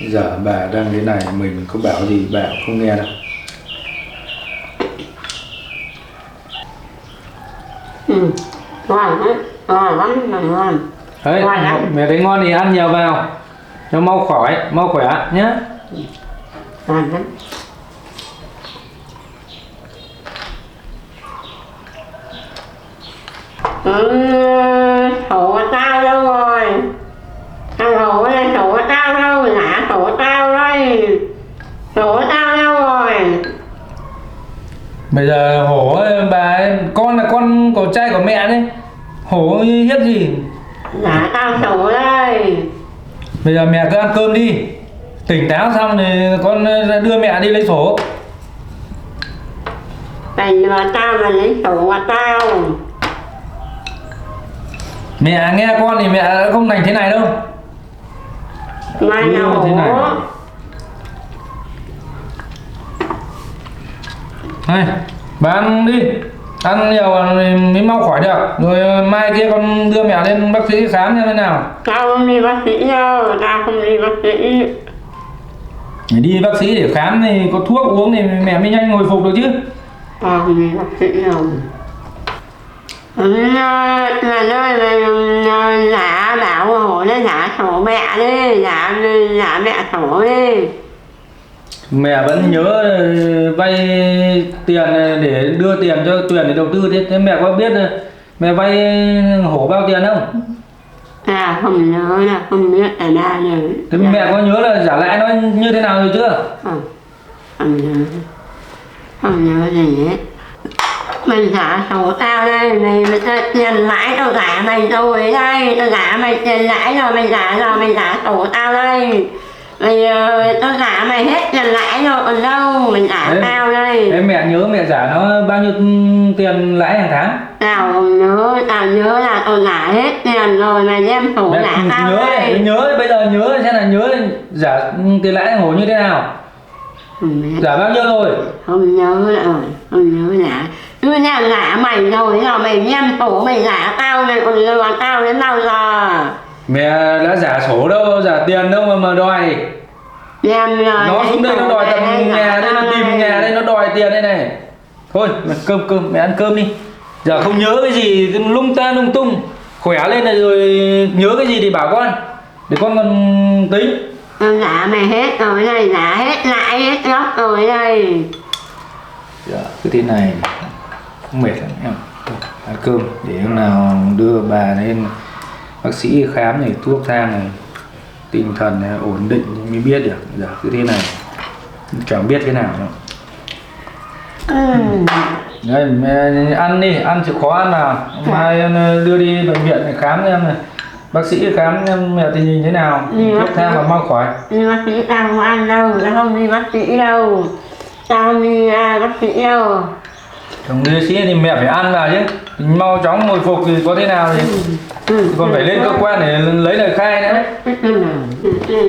Giờ bà đang thế này mình có bảo gì bà cũng không nghe đâu. Ngon lắm, ngon lắm, ngon. Đấy, Ngon lắm. mẹ thấy ngon thì ăn nhiều vào cho mau khỏe nhé. Ngon lắm. Thủ của tao đâu rồi? Thằng thủ đây, thủ của tao đâu? Nã thủ của tao đây. Thủ của tao đâu rồi? Bây giờ hổ ơi, bà ấy, con là con của trai của mẹ đấy, hổ hiếp gì. Nã tao thủ đây. Bây giờ mẹ cứ ăn cơm đi, tỉnh táo xong thì con đưa mẹ đi lấy sổ. Bây giờ tao mà lấy thủ của tao. Mẹ nghe con thì mẹ không thành thế này đâu. Mai nào thế này. hổ. Này, bà ăn đi, ăn nhiều mới mau khỏi được. Rồi mai kia con đưa mẹ lên bác sĩ khám xem thế nào. Tao không đi bác sĩ đâu, tao không đi bác sĩ. Đi bác sĩ để khám thì có thuốc uống thì mẹ mới nhanh hồi phục được chứ. Tao không đi bác sĩ đâu. Là nơi mà giả bảo hổ nó giả sổ mẹ đi, giả mẹ sổ đi. Mẹ vẫn nhớ vay tiền để đưa tiền cho Tuyền để đầu tư. Thế mẹ có biết mẹ vay hổ bao tiền không? À không nhớ là không biết ở đâu rồi. Thế mẹ có nhớ là trả lãi nó như thế nào rồi chưa? Không nhớ. Không nhớ gì hết. Mình giả sổ tao đây, mày tiền lãi tao giả mày rồi đây. Tao giả mày tiền lãi rồi, mày giả sổ tao đây. Mày tao giả mày hết tiền lãi rồi còn đâu, mình giả tao đây. Thế mẹ nhớ mẹ trả nó bao nhiêu tiền lãi hàng tháng? Tao nhớ là tao giả hết tiền rồi, mày đem sổ giả tao nhớ đây. Nhớ bây giờ nhớ xem là nhớ giả tiền lãi hổ như thế nào? Giả bao nhiêu rồi? Không nhớ rồi, không nhớ giả. Cứ nhà giả mày rồi mày đem sổ mày giả tao, mày còn lừa tao đến bao giờ? Mẹ đã giả sổ đâu, giả tiền đâu mà đòi. Đem Nó xuống đây nó đòi tận nhà đây, nó tìm nhà đây, nó đòi tiền đây này. Thôi cơm mẹ ăn cơm đi. Giờ không nhớ cái gì lung ta lung tung. Khỏe lên này rồi nhớ cái gì thì bảo con, để con còn tính. Giả mày hết rồi đây, giả hết lại hết gốc rồi đây. Dạ, cứ thế này không mệt lắm em. Thôi, ăn cơm để hôm nào đưa bà lên bác sĩ khám này, thuốc thang này. tinh thần ổn định mới biết được. Giờ cứ thế này chẳng biết thế nào nữa. Đấy, mẹ ăn đi, ăn chịu khó ăn nào. Mai đưa đi bệnh viện để khám xem này. Bác sĩ khám xem mẹ tình hình thế nào, thuốc thang mà mau khỏi. Đi bác sĩ tao không ăn đâu, tao không đi bác sĩ đâu. Tao không đi bác sĩ đâu. Không đi bác sĩ thì mẹ phải ăn vào chứ. Mau chóng hồi phục thì có thế nào thì còn phải lên cơ quan để lấy lời khai nữa.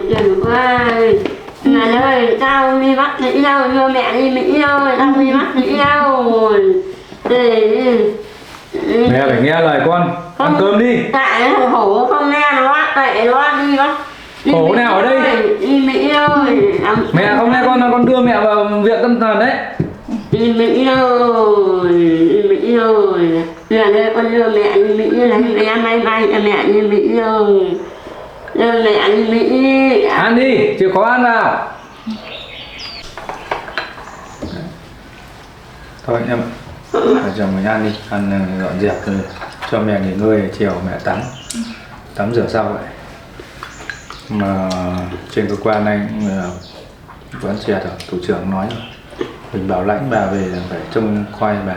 Trần ơi, mẹ ơi, tao không đi bác sĩ đâu, đưa mẹ đi Mỹ đâu, tao không đi bác sĩ đâu. Mẹ phải nghe lời con, ăn cơm đi. Tại hổ không nghe nó, tại nó đi bác. Hổ nào ở đây? Đi Mỹ rồi. Mẹ không nghe con đưa mẹ vào viện tâm thần đấy. Đi Mỹ rồi, đi Mỹ rồi. Giờ đây con đưa mẹ đi Mỹ lấy vé máy bay cho mẹ đi Mỹ rồi. Đưa mẹ đi Mỹ. Ăn đi, chịu khó ăn vào. Thôi anh em ạ, vợ chồng mình ăn đi, ăn dọn dẹp rồi cho mẹ nghỉ ngơi, chiều mẹ tắm rửa sau vậy. Mà trên cơ quan anh vẫn trẻ rồi, thủ trưởng nói rồi. Mình bảo lãnh bà về là phải trông coi bà,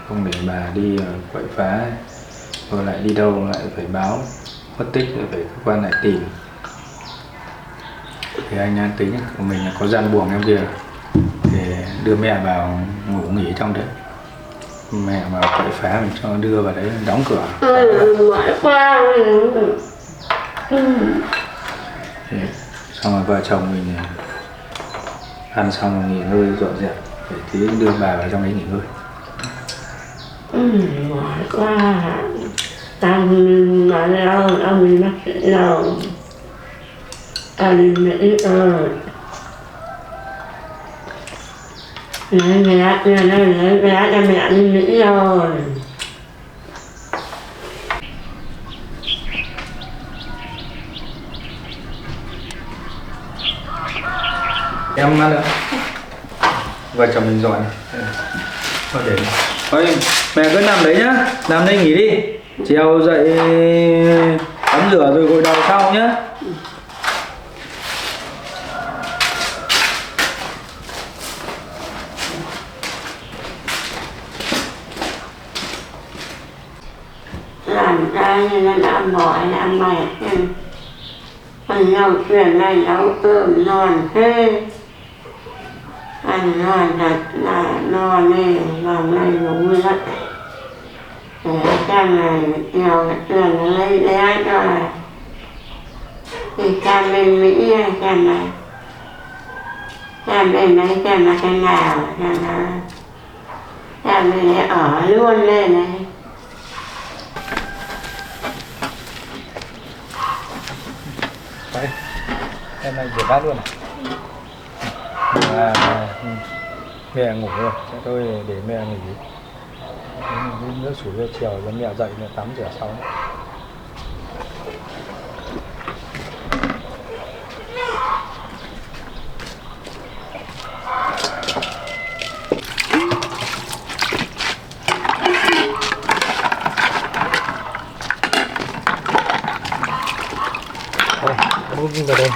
không để bà đi quậy phá, rồi lại đi đâu lại phải báo mất tích, rồi phải cơ quan lại tìm. Thì anh tính của mình là có gian buồng em kia để đưa mẹ vào ngủ nghỉ trong đấy. Mẹ mà quậy phá mình cho đưa vào đấy đóng cửa. Thì xong rồi vợ chồng mình ăn xong rồi nghỉ ngơi dọn dẹp để tí đưa bà vào trong đấy nghỉ ngơi. Mỏi quá. Tao nói đâu, tao đi bác sĩ đâu. Tao đi Mỹ rồi. Lấy vé cho mẹ đi Mỹ rồi. Em ăn được. Vợ chồng mình dọn. Thôi để thôi mẹ cứ nằm đấy nhá, nằm đây nghỉ đi. Chiều dậy tắm rửa rồi gội đầu sau nhá. Làm ra như nó đã mỏi, đã mệt. Mình nấu chuyện này nấu cơm ngon thế. Ăn ngon thật là ngon đi, làm này ngủ rất. Để xem này chiều cái tiền nó lấy vé cho này. Thì xem bên Mỹ xem này. Xem bên đấy xem là cái nào, xem bên đấy ở luôn lên này. Đấy, em này rửa bát luôn à? Mẹ ngủ rồi, thế tôi để mẹ nghỉ. Nước sủi cho chiều cho mẹ dậy mẹ tắm rửa xong. Múc vào đây.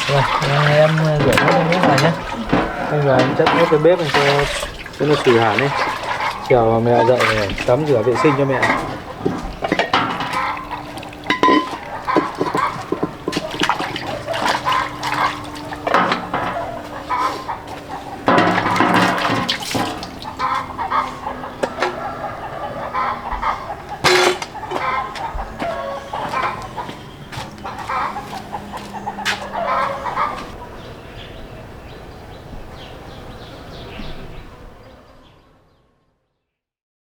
Rồi, em rửa nước này nhé. Bây giờ em chất nước cái bếp cho nó sủi hẳn đi. Chiều mẹ dậy tắm rửa vệ sinh cho mẹ.